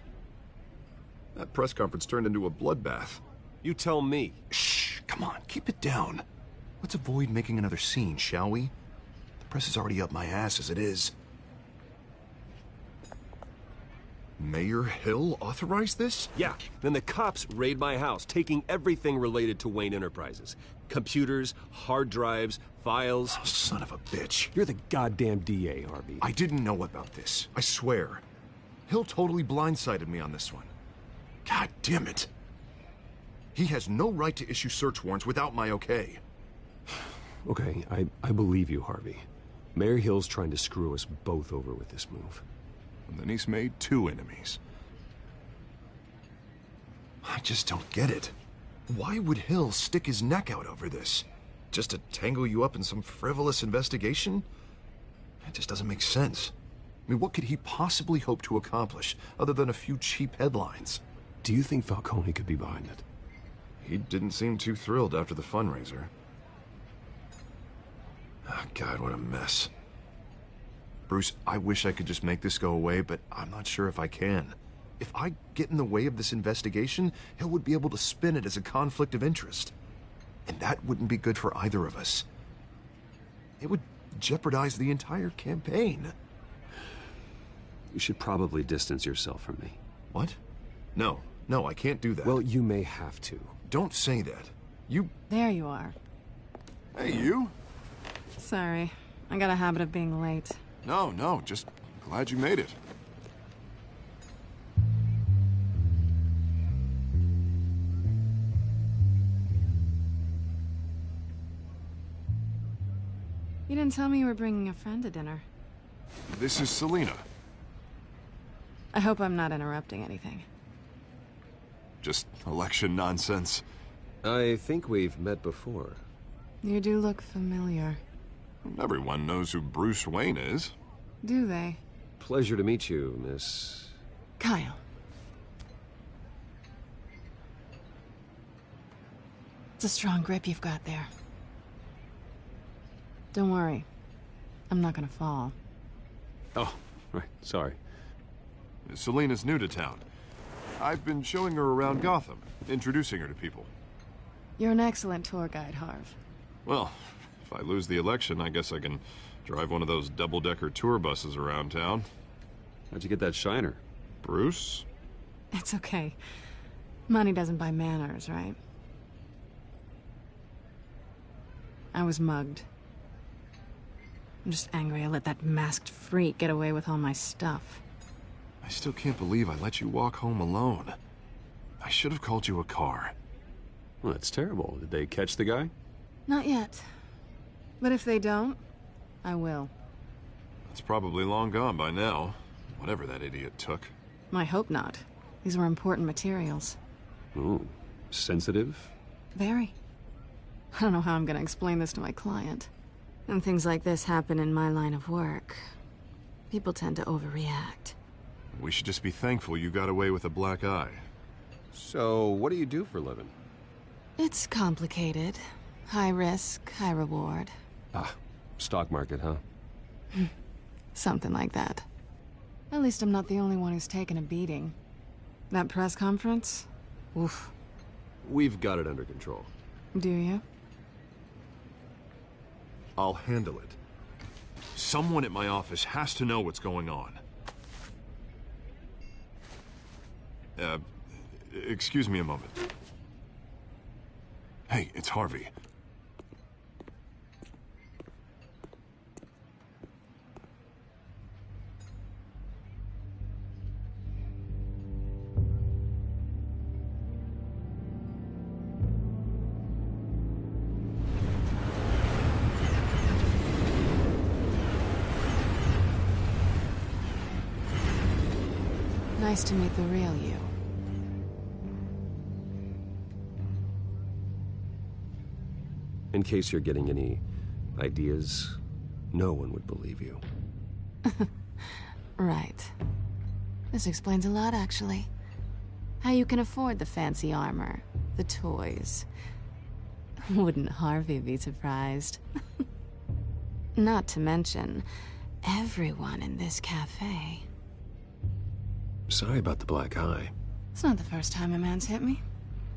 That press conference turned into a bloodbath. You tell me. Shh, come on, keep it down. Let's avoid making another scene, shall we? The press is already up my ass as it is. Mayor Hill authorized this? Yeah, then the cops raid my house, taking everything related to Wayne Enterprises. Computers, hard drives, files. Oh, son of a bitch. You're the goddamn DA, Harvey. I didn't know about this, I swear. Hill totally blindsided me on this one. God damn it. He has no right to issue search warrants without my okay. Okay, I believe you, Harvey. Mayor Hill's trying to screw us both over with this move. And then he's made 2 enemies. I just don't get it. Why would Hill stick his neck out over this? Just to tangle you up in some frivolous investigation? It just doesn't make sense. I mean, what could he possibly hope to accomplish other than a few cheap headlines? Do you think Falcone could be behind it? He didn't seem too thrilled after the fundraiser. Oh, God, what a mess. Bruce, I wish I could just make this go away, but I'm not sure if I can. If I get in the way of this investigation, Hill would be able to spin it as a conflict of interest. And that wouldn't be good for either of us. It would jeopardize the entire campaign. You should probably distance yourself from me. What? No, I can't do that. Well, you may have to. Don't say that. You... There you are. Hey, you? Sorry. I got a habit of being late. No, just glad you made it. You didn't tell me you were bringing a friend to dinner. This is Selina. I hope I'm not interrupting anything. Just election nonsense. I think we've met before. You do look familiar. Everyone knows who Bruce Wayne is. Do they? Pleasure to meet you, Miss... Kyle. It's a strong grip you've got there. Don't worry. I'm not gonna fall. Oh, right. Sorry. Selina's new to town. I've been showing her around Gotham, introducing her to people. You're an excellent tour guide, Harv. Well, if I lose the election, I guess I can drive one of those double-decker tour buses around town. How'd you get that shiner? Bruce? It's okay. Money doesn't buy manners, right? I was mugged. I'm just angry I let that masked freak get away with all my stuff. I still can't believe I let you walk home alone. I should have called you a car. Well, that's terrible. Did they catch the guy? Not yet. But if they don't, I will. It's probably long gone by now. Whatever that idiot took. I hope not. These were important materials. Ooh, sensitive? Very. I don't know how I'm gonna explain this to my client. When things like this happen in my line of work, people tend to overreact. We should just be thankful you got away with a black eye. So, what do you do for a living? It's complicated. High risk, high reward. Ah, stock market, huh? Something like that. At least I'm not the only one who's taken a beating. That press conference? Oof. We've got it under control. Do you? I'll handle it. Someone at my office has to know what's going on. Excuse me a moment. Hey, it's Harvey. Nice to meet the real you. In case you're getting any ideas, no one would believe you. Right. This explains a lot, actually. How you can afford the fancy armor, the toys. Wouldn't Harvey be surprised? Not to mention, everyone in this cafe. Sorry about the black eye. It's not the first time a man's hit me.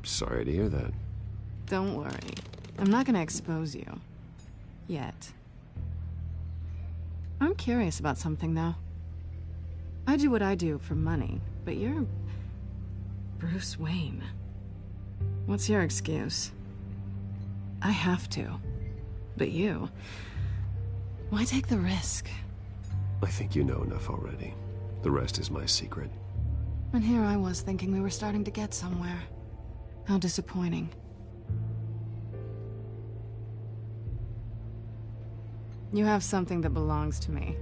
Sorry to hear that. Don't worry. I'm not gonna expose you. Yet. I'm curious about something, though. I do what I do for money, but you're... Bruce Wayne. What's your excuse? I have to. But you... Why take the risk? I think you know enough already. The rest is my secret. And here I was thinking we were starting to get somewhere. How disappointing. You have something that belongs to me.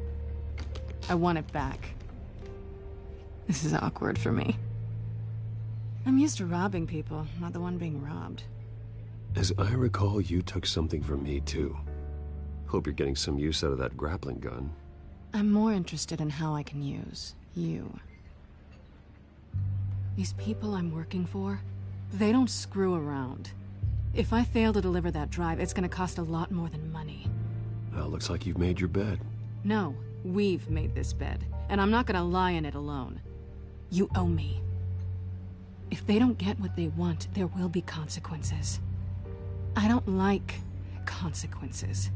I want it back. This is awkward for me. I'm used to robbing people, not the one being robbed. As I recall, you took something from me, too. Hope you're getting some use out of that grappling gun. I'm more interested in how I can use you. These people I'm working for, they don't screw around. If I fail to deliver that drive, it's gonna cost a lot more than money. Well, looks like you've made your bed. No, we've made this bed, and I'm not gonna lie in it alone. You owe me. If they don't get what they want, there will be consequences. I don't like consequences.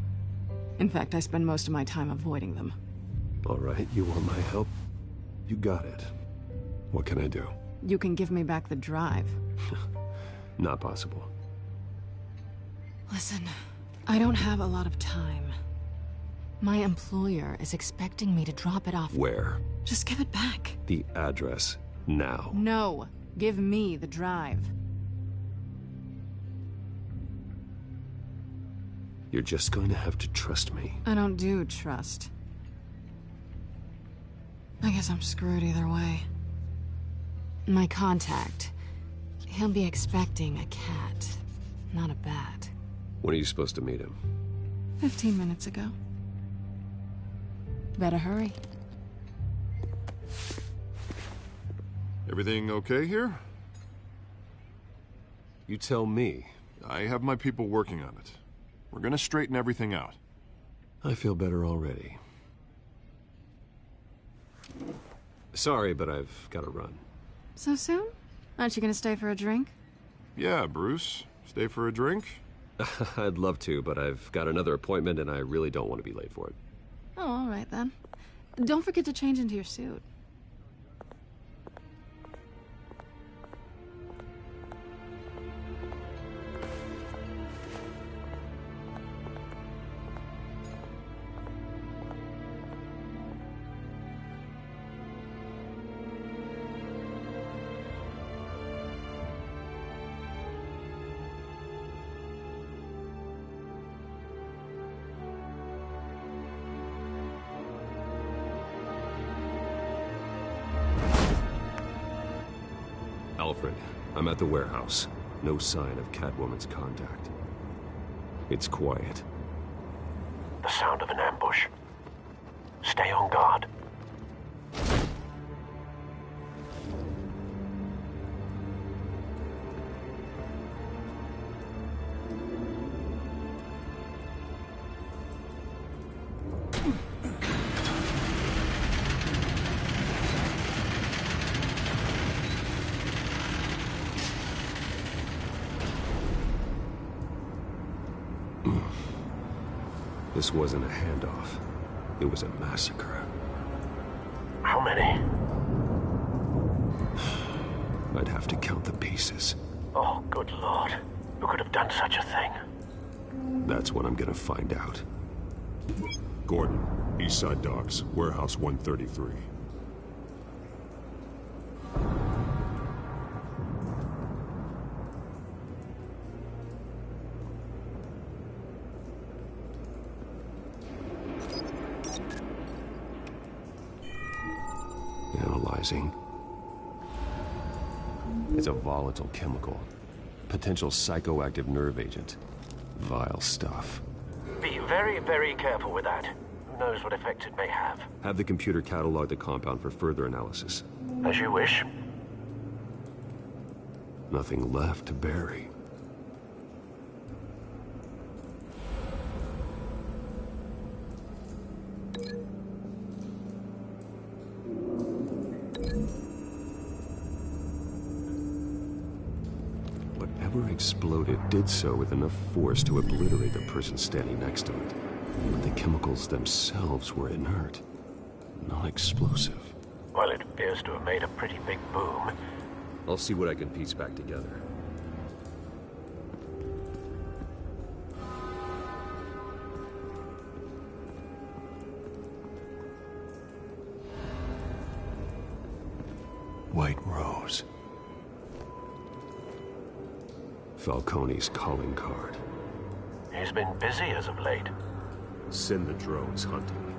In fact, I spend most of my time avoiding them. All right, you want my help? You got it. What can I do? You can give me back the drive. Not possible. Listen, I don't have a lot of time. My employer is expecting me to drop it off. Where? Just give it back. The address, now. No, give me the drive. You're just going to have to trust me. I don't do trust. I guess I'm screwed either way. My contact, he'll be expecting a cat, not a bat. When are you supposed to meet him? 15 minutes ago. Better hurry. Everything okay here? You tell me. I have my people working on it. We're gonna straighten everything out. I feel better already. Sorry, but I've got to run. So soon? Aren't you gonna stay for a drink? Yeah, Bruce. Stay for a drink? I'd love to, but I've got another appointment and I really don't want to be late for it. Oh, all right then. Don't forget to change into your suit. Alfred, I'm at the warehouse. No sign of Catwoman's contact. It's quiet. The sound of an ambush. Stay on guard. This wasn't a handoff. It was a massacre. How many? I'd have to count the pieces. Oh, good Lord. Who could have done such a thing? That's what I'm gonna find out. Gordon, Eastside Docks, Warehouse 133. Analyzing. It's a volatile chemical. Potential psychoactive nerve agent. Vile stuff. Be very, very careful with that. Who knows what effect it may have. Have the computer catalog the compound for further analysis. As you wish. Nothing left to bury. whatever exploded did so with enough force to obliterate the person standing next to it. But the chemicals themselves were inert, not explosive. Well, it appears to have made a pretty big boom. I'll see what I can piece back together. White Rose. Falcone's calling card. He's been busy as of late. Send the drones hunting.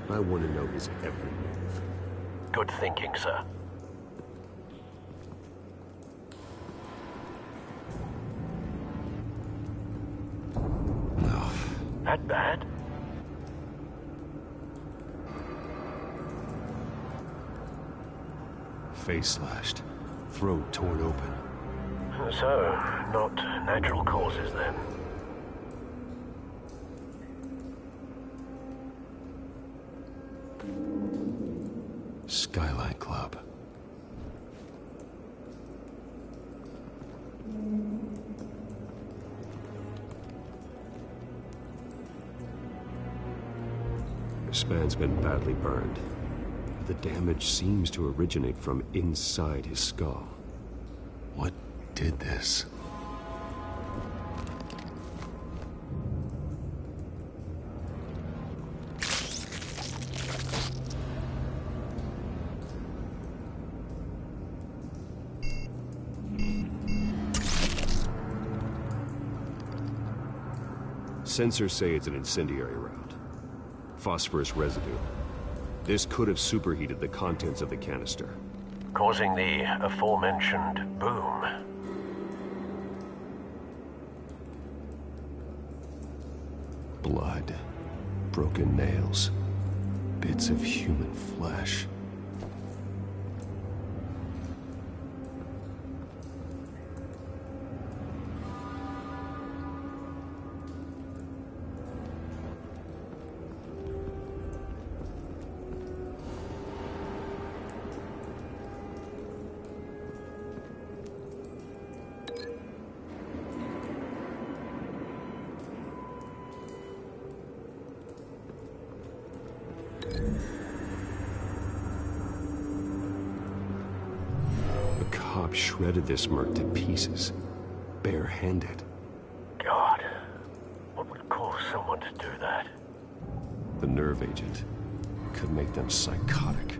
I want to know his every move. Good thinking, sir. No. That bad? Face slashed. Throat torn open. So, not natural causes then. Skyline Club. This man's been badly burned. The damage seems to originate from inside his skull. What did this? Sensors say it's an incendiary round. Phosphorus residue. This could have superheated the contents of the canister, causing the aforementioned boom. Blood, broken nails, bits of human flesh. Shredded this merc to pieces, barehanded. God, what would cause someone to do that? The nerve agent could make them psychotic.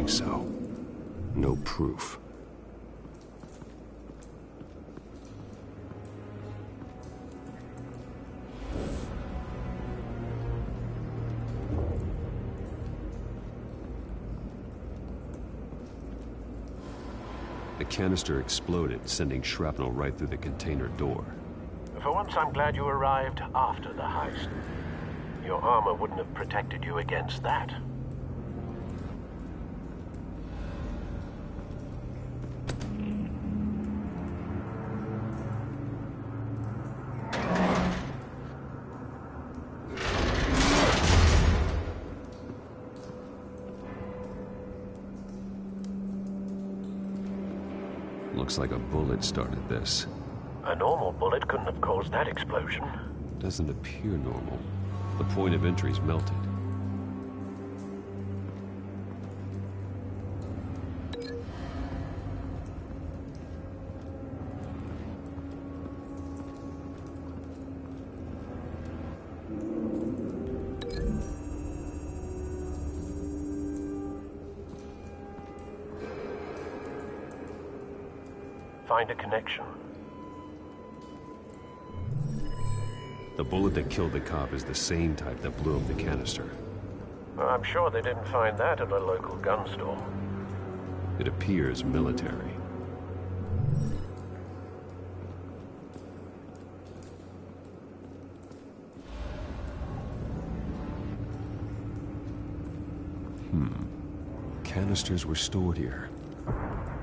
So, no proof. The canister exploded, sending shrapnel right through the container door. For once, I'm glad you arrived after the heist. Your armor wouldn't have protected you against that. Looks like a bullet started this. A normal bullet couldn't have caused that explosion. Doesn't appear normal. The point of entry's melted. Find a connection. The bullet that killed the cop is the same type that blew up the canister. Well, I'm sure they didn't find that at a local gun store. It appears military. Canisters were stored here.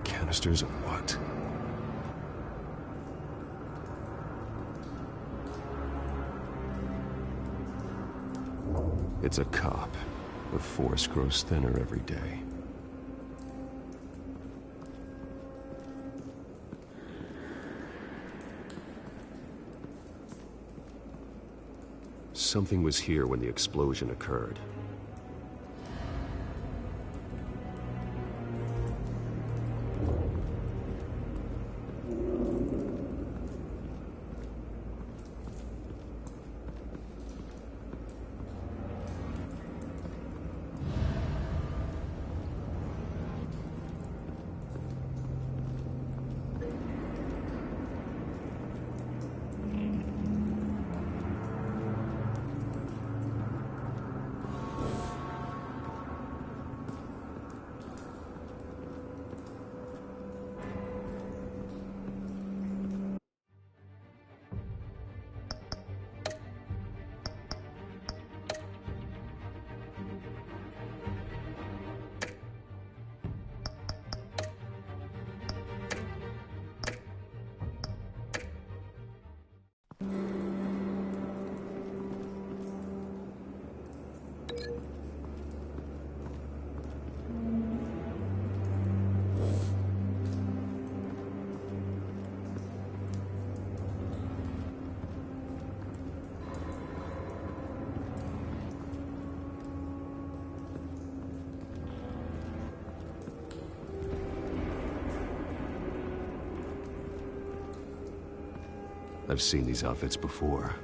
Canisters of what? It's a cop. The force grows thinner every day. Something was here when the explosion occurred. I've seen these outfits before.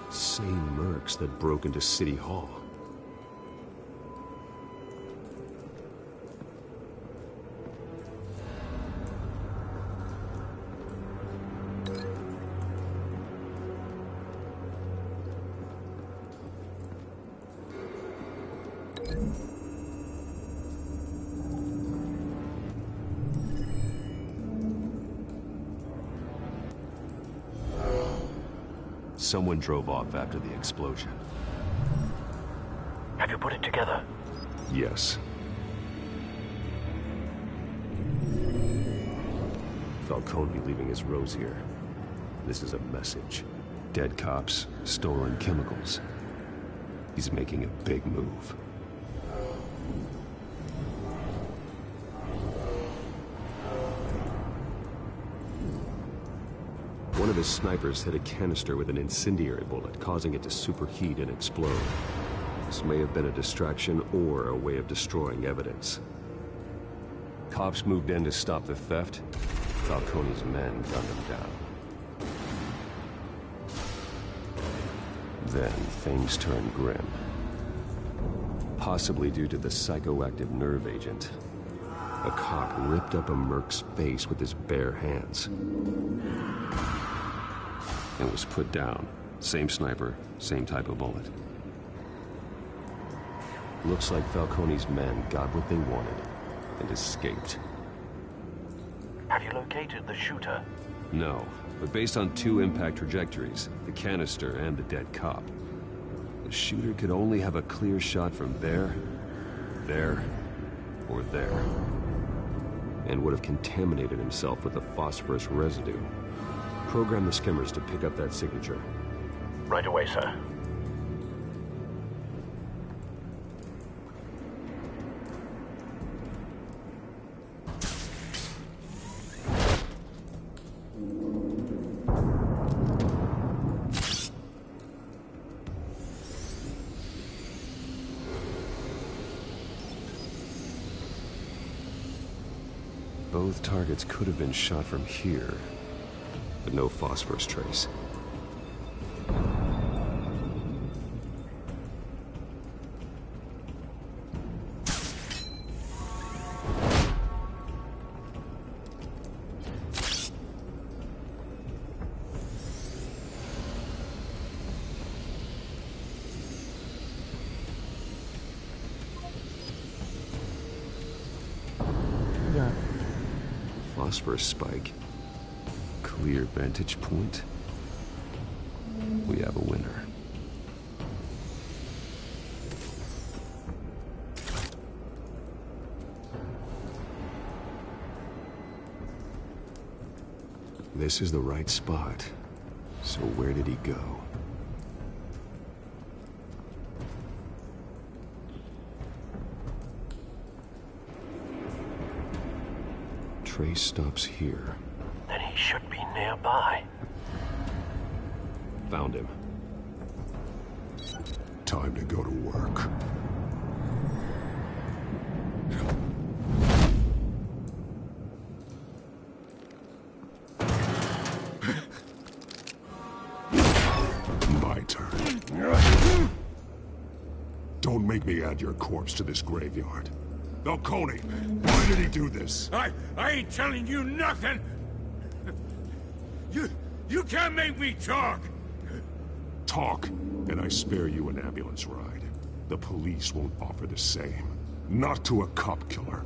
Same mercs that broke into City Hall. Someone drove off after the explosion. Have you put it together? Yes. Falcone leaving his rose here. This is a message. Dead cops, stolen chemicals. He's making a big move. One of his snipers hit a canister with an incendiary bullet, causing it to superheat and explode. This may have been a distraction or a way of destroying evidence. Cops moved in to stop the theft. Falcone's men gunned him down. Then things turned grim. Possibly due to the psychoactive nerve agent. A cop ripped up a merc's face with his bare hands. And was put down. Same sniper, same type of bullet. Looks like Falcone's men got what they wanted and escaped. Have you located the shooter? No, but based on two impact trajectories, the canister and the dead cop, the shooter could only have a clear shot from there, or there, and would have contaminated himself with the phosphorus residue. Program the skimmers to pick up that signature. Right away, sir. Both targets could have been shot from here, but no phosphorus trace. Phosphorus spike. Clear vantage point. We have a winner. This is the right spot. So where did he go? Trace stops here. Then he should be nearby. Found him. Time to go to work. My turn. Don't make me add your corpse to this graveyard. Falcone, why did he do this? I ain't telling you nothing! You can't make me talk! Talk, and I spare you an ambulance ride. The police won't offer the same. Not to a cop killer.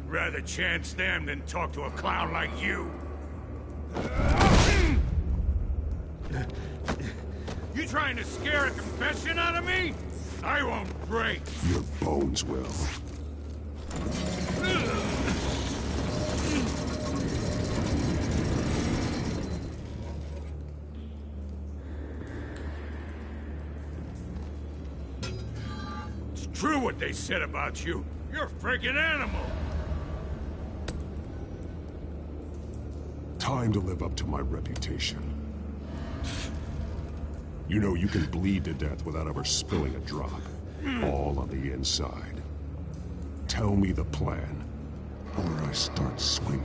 Rather chance them than talk to a clown like you. You trying to scare a confession out of me? I won't break. Your bones will. It's true what they said about you. You're a freaking animal. Time to live up to my reputation. You know you can bleed to death without ever spilling a drop. All on the inside. Tell me the plan, or I start swinging.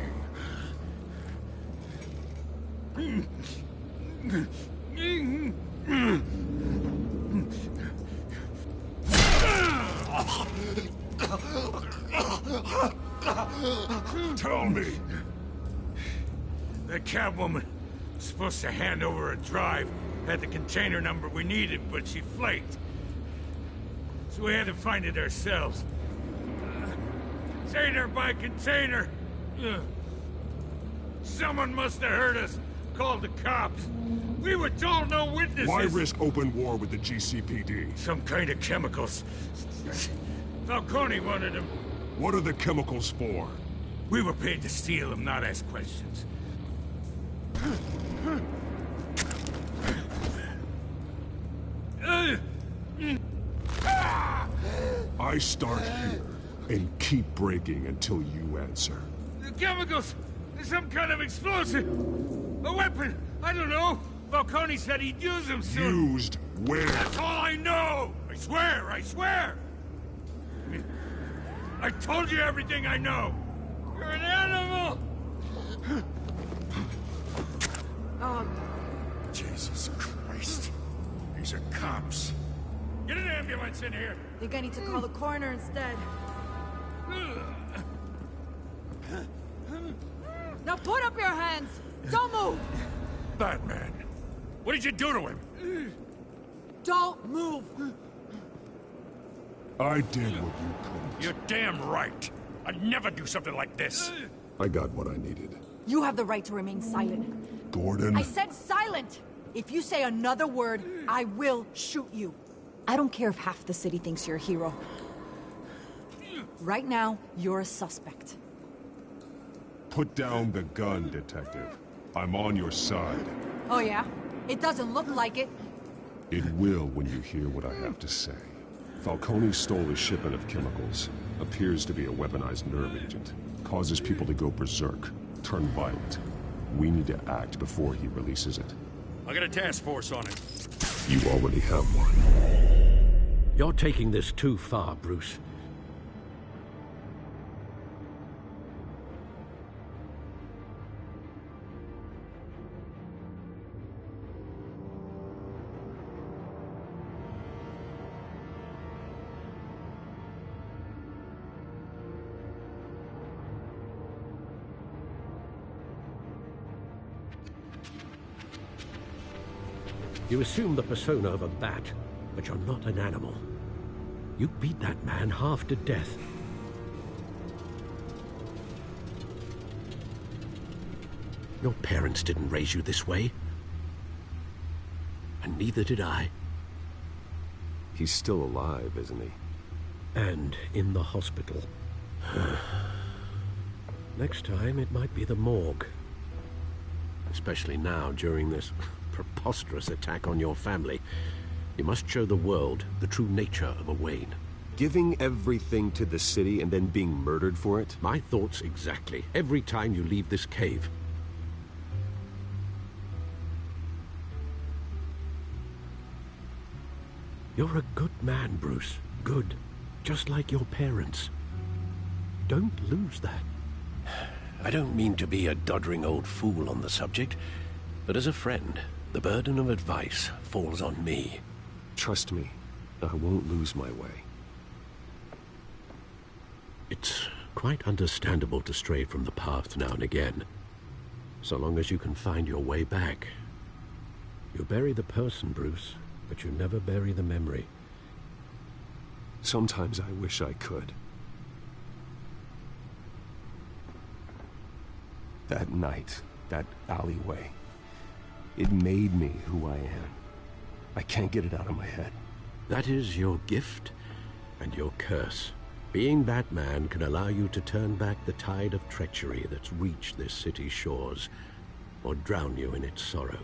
Tell me. The Catwoman was supposed to hand over a drive, had the container number we needed, but she flaked. So we had to find it ourselves. Container by container. Someone must have heard us, called the cops. We were told no witnesses. Why risk open war with the GCPD? Some kind of chemicals. Falcone wanted them. What are the chemicals for? We were paid to steal them, not ask questions. I start here and keep breaking until you answer. The chemicals! There's some kind of explosive! A weapon! I don't know! Falcone said he'd use them soon! Used where? That's all I know! I swear! I swear! I told you everything I know! You're an animal! Jesus Christ. These are cops. Get an ambulance in here! Think I need to call the coroner instead. Now put up your hands! Don't move! Batman, what did you do to him? Don't move! I did what you couldn't. You're damn right. I'd never do something like this. I got what I needed. You have the right to remain silent. Gordon? I said silent! If you say another word, I will shoot you. I don't care if half the city thinks you're a hero. Right now, you're a suspect. Put down the gun, detective. I'm on your side. Oh yeah? It doesn't look like it. It will when you hear what I have to say. Falcone stole a shipment of chemicals. Appears to be a weaponized nerve agent. Causes people to go berserk, turn violent. We need to act before he releases it. I got a task force on it. You already have one. You're taking this too far, Bruce. You assume the persona of a bat, but you're not an animal. You beat that man half to death. Your parents didn't raise you this way. And neither did I. He's still alive, isn't he? And in the hospital. Next time, it might be the morgue. Especially now, during this preposterous attack on your family. You must show the world the true nature of a Wayne. Giving everything to the city and then being murdered for it? My thoughts exactly. Every time you leave this cave. You're a good man, Bruce. Good. Just like your parents. Don't lose that. I don't mean to be a doddering old fool on the subject, but as a friend, the burden of advice falls on me. Trust me, I won't lose my way. It's quite understandable to stray from the path now and again, so long as you can find your way back. You bury the person, Bruce, but you never bury the memory. Sometimes I wish I could. That night, that alleyway, it made me who I am. I can't get it out of my head. That is your gift and your curse. Being Batman can allow you to turn back the tide of treachery that's reached this city's shores, or drown you in its sorrow.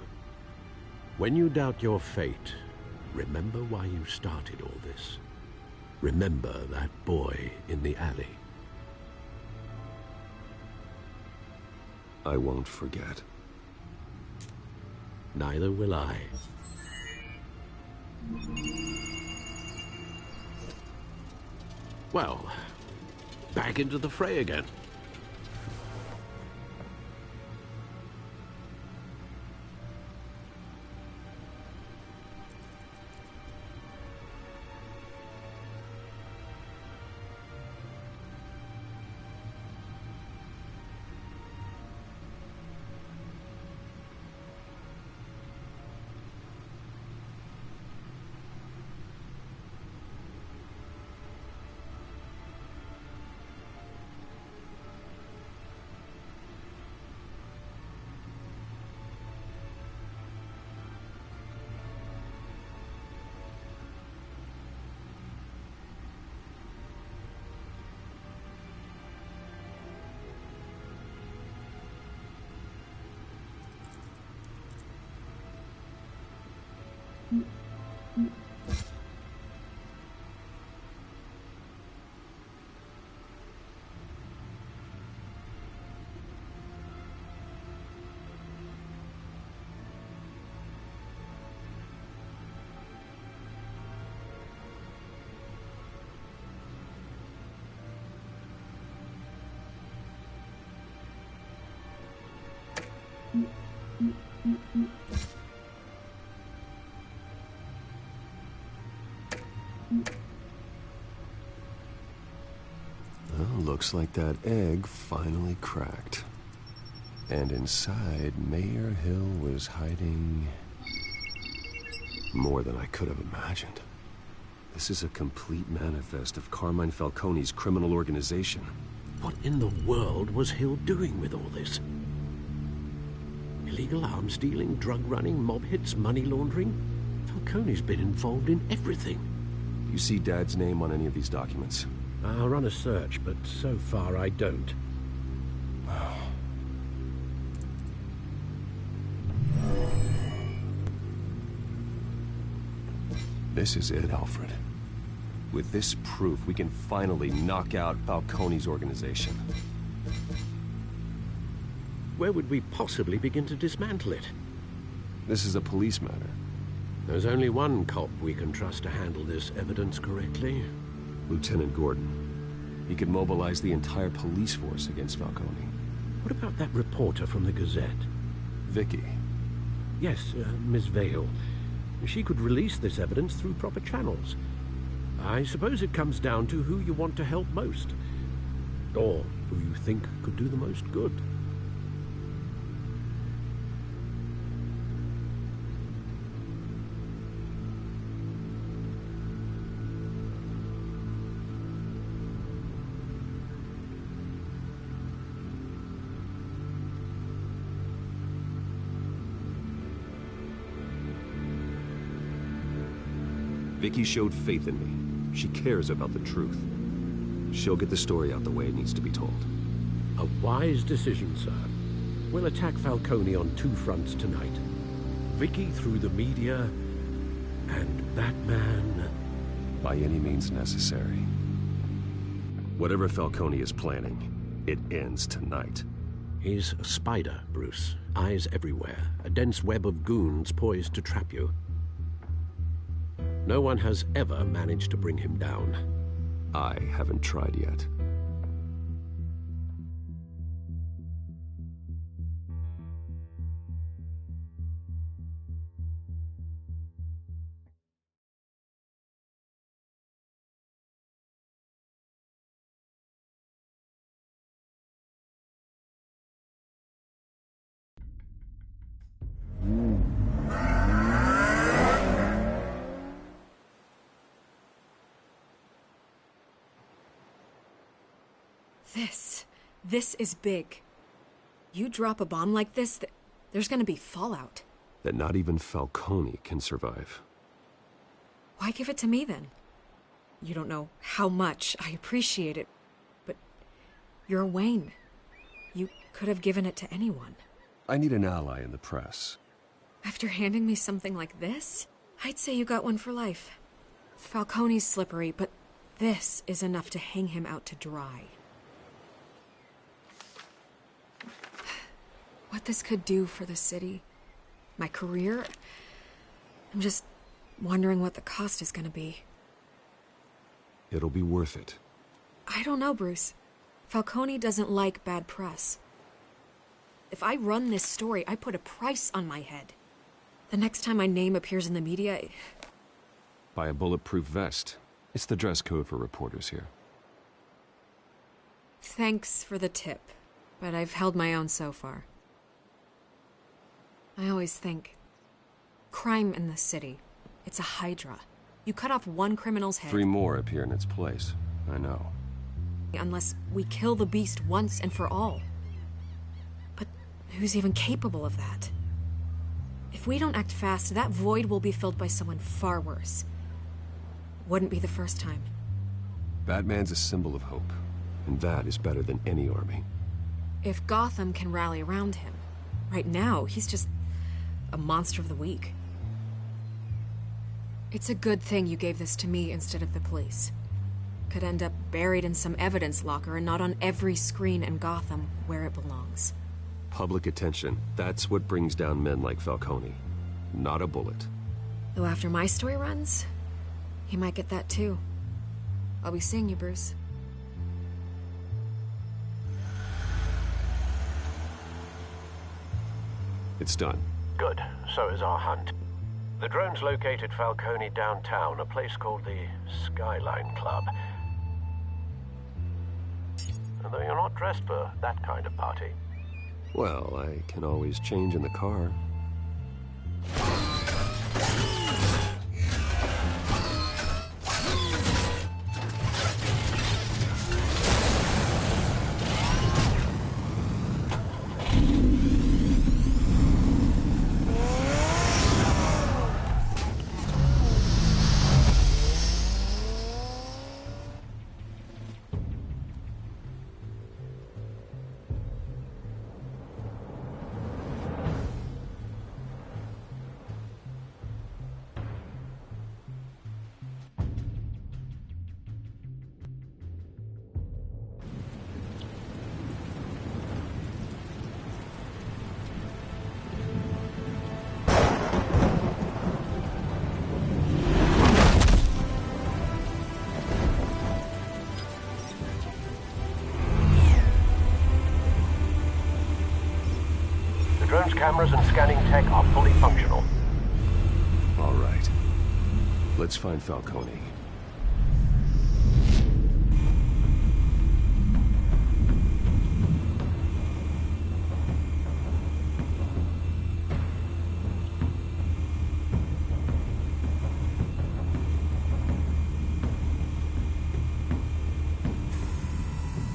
When you doubt your fate, remember why you started all this. Remember that boy in the alley. I won't forget. Neither will I. Well, back into the fray again. Well, looks like that egg finally cracked. And inside, Mayor Hill was hiding more than I could have imagined. This is a complete manifest of Carmine Falcone's criminal organization. What in the world was Hill doing with all this? Illegal arms dealing, drug running, mob hits, money laundering? Falcone's been involved in everything. You see Dad's name on any of these documents? I'll run a search, but so far I don't. This is it, Alfred. With this proof, we can finally knock out Falcone's organization. Where would we possibly begin to dismantle it? This is a police matter. There's only one cop we can trust to handle this evidence correctly. Lieutenant Gordon. He could mobilize the entire police force against Falcone. What about that reporter from the Gazette? Vicky. Yes, Miss Vale. She could release this evidence through proper channels. I suppose it comes down to who you want to help most. Or who you think could do the most good. Vicky showed faith in me. She cares about the truth. She'll get the story out the way it needs to be told. A wise decision, sir. We'll attack Falcone on two fronts tonight. Vicky through the media, and Batman... By any means necessary. Whatever Falcone is planning, it ends tonight. He's a spider, Bruce. Eyes everywhere. A dense web of goons poised to trap you. No one has ever managed to bring him down. I haven't tried yet. This is big. You drop a bomb like this, there's gonna be fallout. That not even Falcone can survive. Why give it to me, then? You don't know how much I appreciate it, but you're Wayne. You could have given it to anyone. I need an ally in the press. After handing me something like this, I'd say you got one for life. Falcone's slippery, but this is enough to hang him out to dry. What this could do for the city, my career, I'm just wondering what the cost is gonna be. It'll be worth it. I don't know, Bruce. Falcone doesn't like bad press. If I run this story, I put a price on my head. The next time my name appears in the media... Buy a bulletproof vest. It's the dress code for reporters here. Thanks for the tip, but I've held my own so far. I always think, crime in this city, it's a hydra. You cut off one criminal's head... 3 more appear in its place. I know. Unless we kill the beast once and for all. But who's even capable of that? If we don't act fast, that void will be filled by someone far worse. Wouldn't be the first time. Batman's a symbol of hope, and that is better than any army. If Gotham can rally around him, right now, he's just a monster of the week. It's a good thing you gave this to me instead of the police. Could end up buried in some evidence locker and not on every screen in Gotham where it belongs. Public attention, that's what brings down men like Falcone. Not a bullet. Though after my story runs, he might get that too. I'll be seeing you, Bruce. It's done. Good. So is our hunt. The drones located Falcone downtown, a place called the Skyline Club. Although you're not dressed for that kind of party. Well, I can always change in the car. Drone's cameras and scanning tech are fully functional. All right. Let's find Falcone.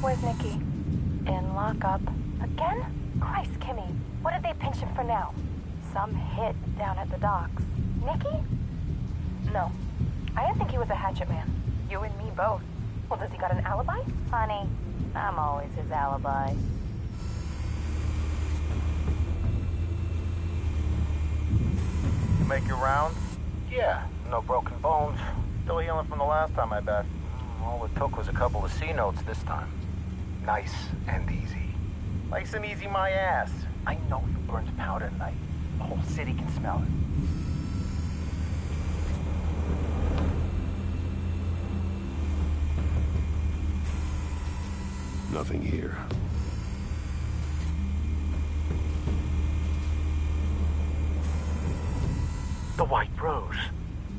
Where's Nicky? In lockup. Again? Christ, Kimmy. What did they pinch him for now? Some hit down at the docks. Nicky? No. I didn't think he was a hatchet man. You and me both. Well, does he got an alibi? Honey, I'm always his alibi. Make your rounds? Yeah, no broken bones. Still healing from the last time, I bet. All it took was a couple of C notes this time. Nice and easy. Nice and easy my ass. I know you burned powder tonight. The whole city can smell it. Nothing here. The white rose.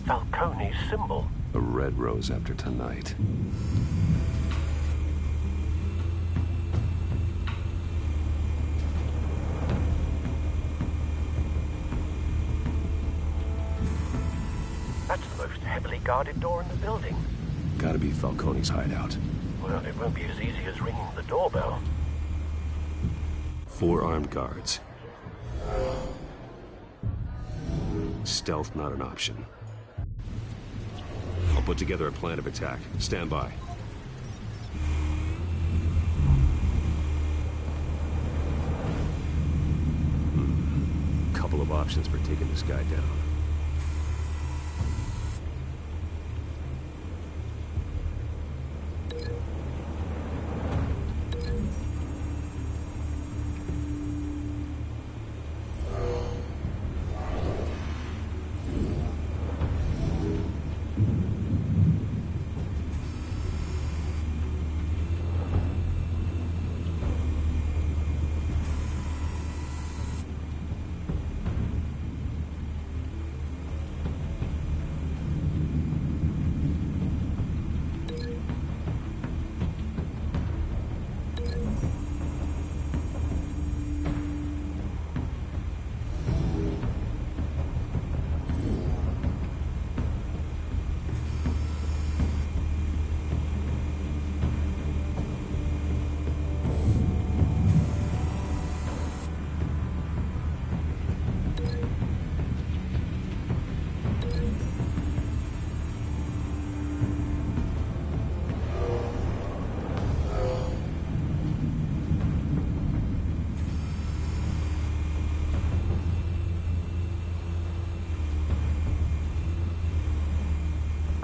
Falcone's symbol. A red rose after tonight. That's the most heavily guarded door in the building. Gotta be Falcone's hideout. Well, it won't be as easy as ringing the doorbell. 4 armed guards. Stealth not an option. I'll put together a plan of attack. Stand by. Couple of options for taking this guy down.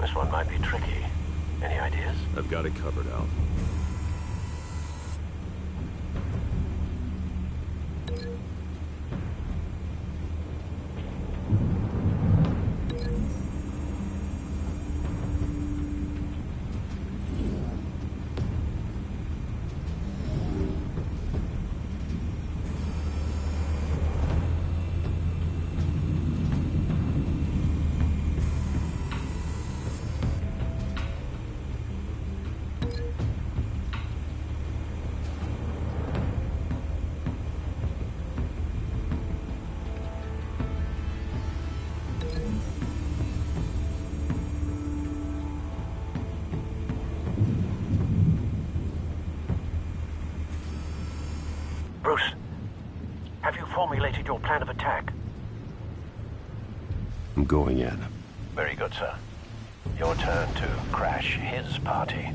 This one might be tricky. Any ideas? I've got it covered, Al. Bruce, have you formulated your plan of attack? I'm going in. Very good, sir. Your turn to crash his party.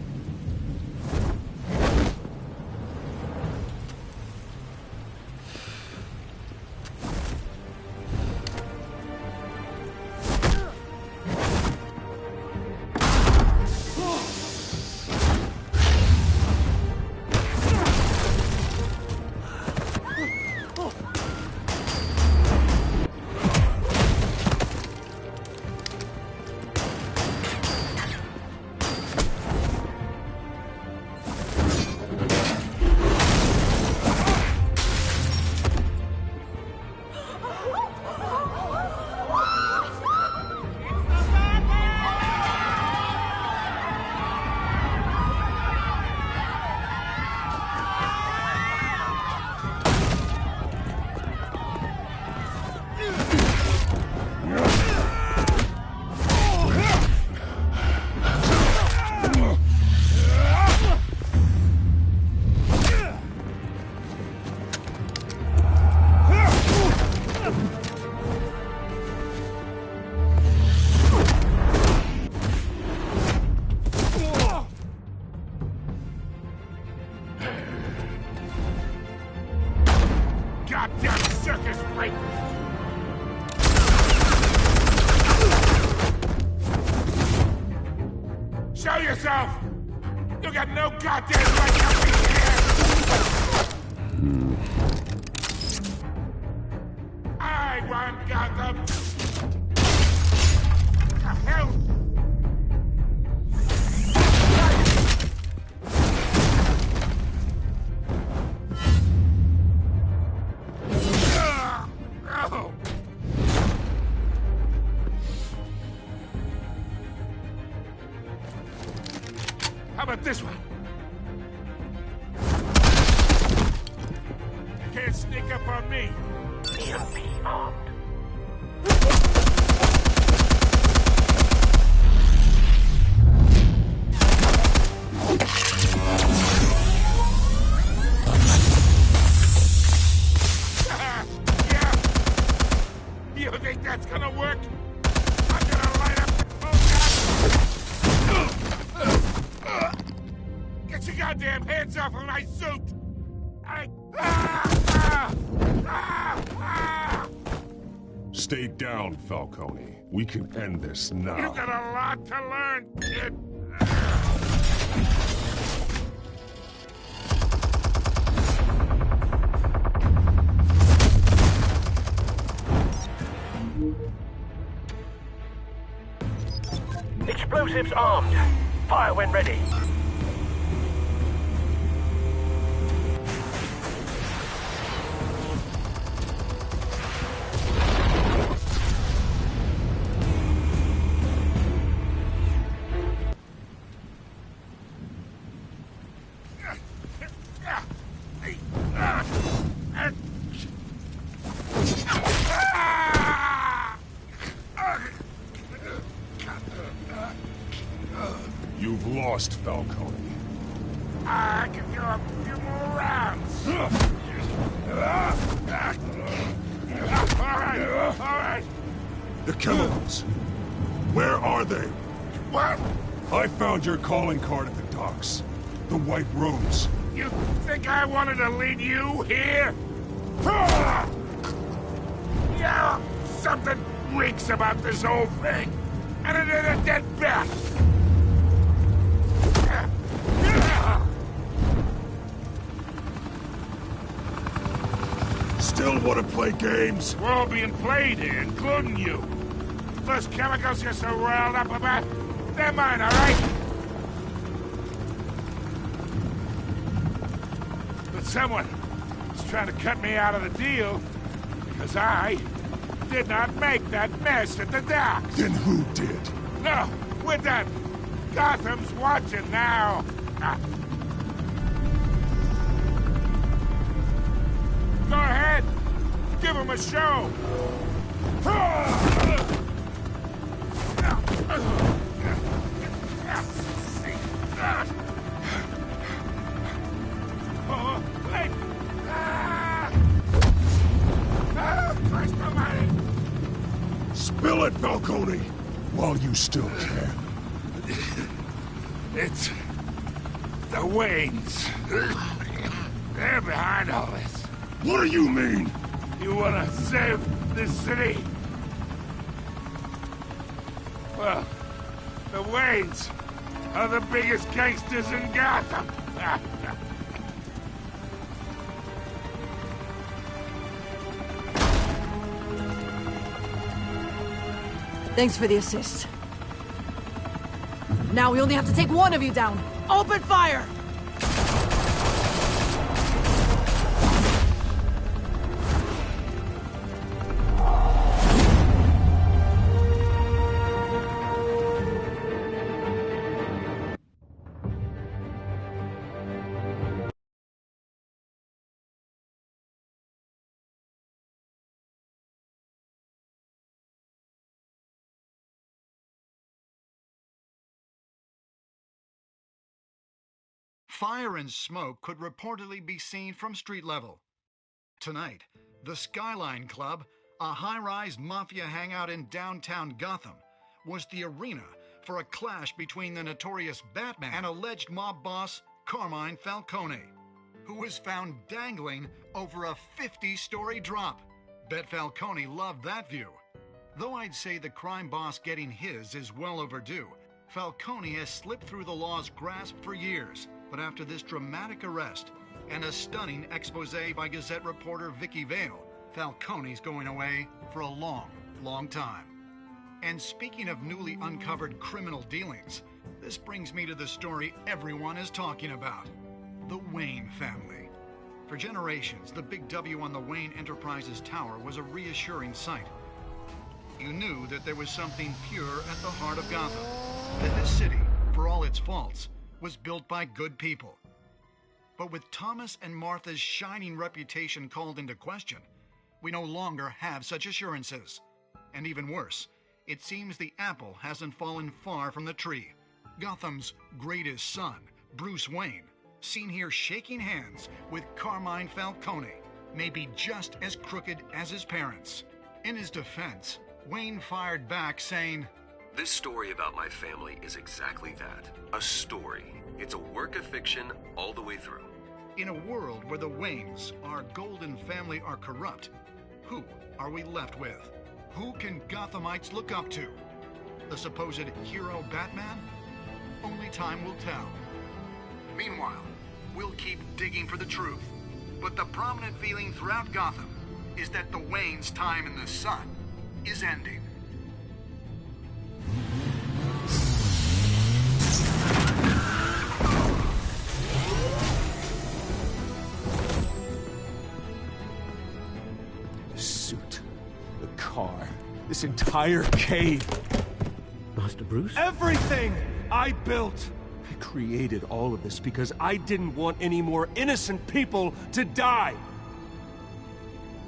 Show yourself! You got no goddamn right to be here! I want Gotham! What the hell? How about this one? Can't sneak up on me. EMP armed. Yeah. You think that's gonna work? I'm gonna light up the Get your goddamn hands off of my suit! Stay down, Falcone. We can end this now. You got a lot to learn, kid. Explosives armed. Fire when ready. You've lost, Falcone. I can go a few more rounds. All right. The chemicals. Where are they? What? I found your calling card at the docks. The White Rose. You think I wanted to lead you here? Yeah, something reeks about this whole thing. And it ain't a dead bat. Still want to play games? We're all being played here, including you. Those chemicals you're so riled up about, they're mine, all right? But someone is trying to cut me out of the deal because I did not make that mess at the docks. Then who did? No, we're done. Gotham's watching now. Go ahead. Give him a show. Oh, wait. Christ almighty. Spill it, Falcone, while you still can. It's the Waynes. They're behind all this. What do you mean? You want to save this city? Well, the Waynes are the biggest gangsters in Gotham. Thanks for the assist. Now we only have to take one of you down. Open fire! Fire and smoke could reportedly be seen from street level. Tonight, the Skyline Club, a high-rise mafia hangout in downtown Gotham, was the arena for a clash between the notorious Batman and alleged mob boss Carmine Falcone, who was found dangling over a 50-story drop. Bet Falcone loved that view. Though I'd say the crime boss getting his is well overdue, Falcone has slipped through the law's grasp for years, but after this dramatic arrest and a stunning expose by Gazette reporter Vicky Vale, Falcone's going away for a long, long time. And speaking of newly uncovered criminal dealings, this brings me to the story everyone is talking about: the Wayne family. For generations, the big W on the Wayne Enterprises tower was a reassuring sight. You knew that there was something pure at the heart of Gotham, that this city, for all its faults, was built by good people. But with Thomas and Martha's shining reputation called into question, we no longer have such assurances. And even worse, it seems the apple hasn't fallen far from the tree. Gotham's greatest son, Bruce Wayne, seen here shaking hands with Carmine Falcone, may be just as crooked as his parents. In his defense, Wayne fired back saying, "This story about my family is exactly that. A story. It's a work of fiction all the way through." In a world where the Waynes, our golden family, are corrupt, who are we left with? Who can Gothamites look up to? The supposed hero Batman? Only time will tell. Meanwhile, we'll keep digging for the truth. But the prominent feeling throughout Gotham is that the Waynes' time in the sun is ending. The suit, the car, this entire cave. Master Bruce? Everything I built! I created all of this because I didn't want any more innocent people to die!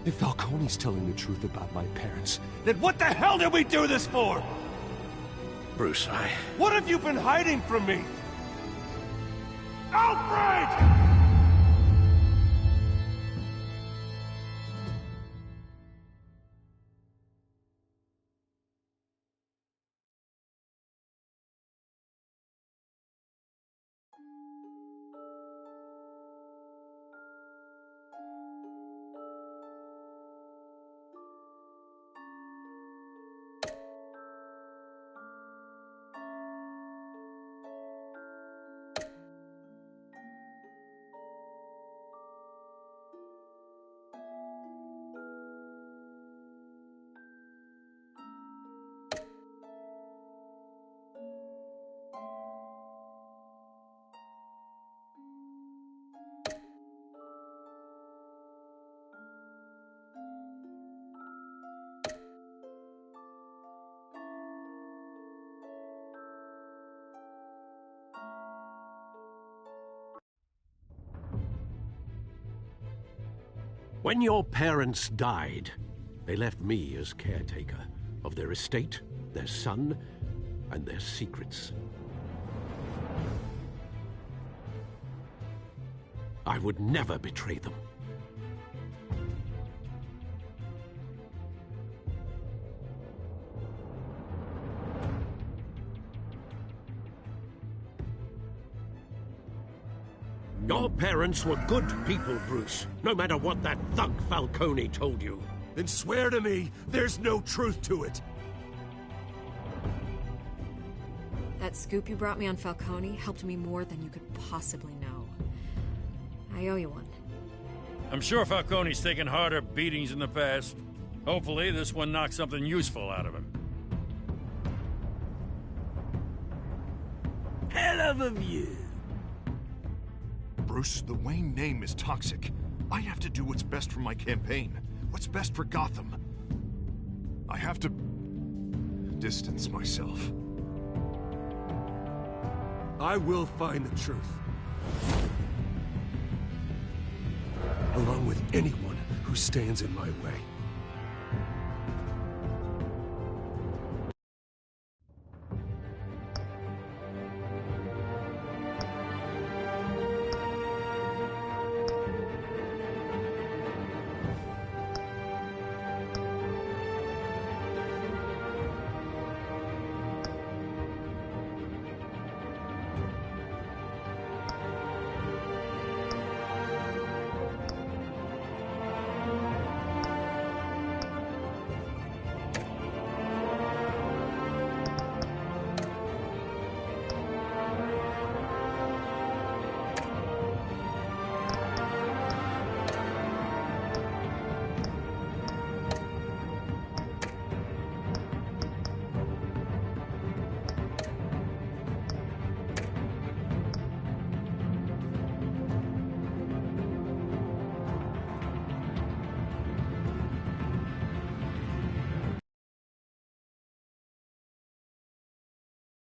If Falcone's telling the truth about my parents, then what the hell did we do this for? Bruce, What have you been hiding from me? Alfred! When your parents died, they left me as caretaker of their estate, their son, and their secrets. I would never betray them. Your parents were good people, Bruce, no matter what that thug Falcone told you. Then swear to me there's no truth to it. That scoop you brought me on Falcone helped me more than you could possibly know. I owe you one. I'm sure Falcone's taken harder beatings in the past. Hopefully, this one knocks something useful out of him. Hell of a view. Bruce, the Wayne name is toxic. I have to do what's best for my campaign. What's best for Gotham. I have to distance myself. I will find the truth. Along with anyone who stands in my way.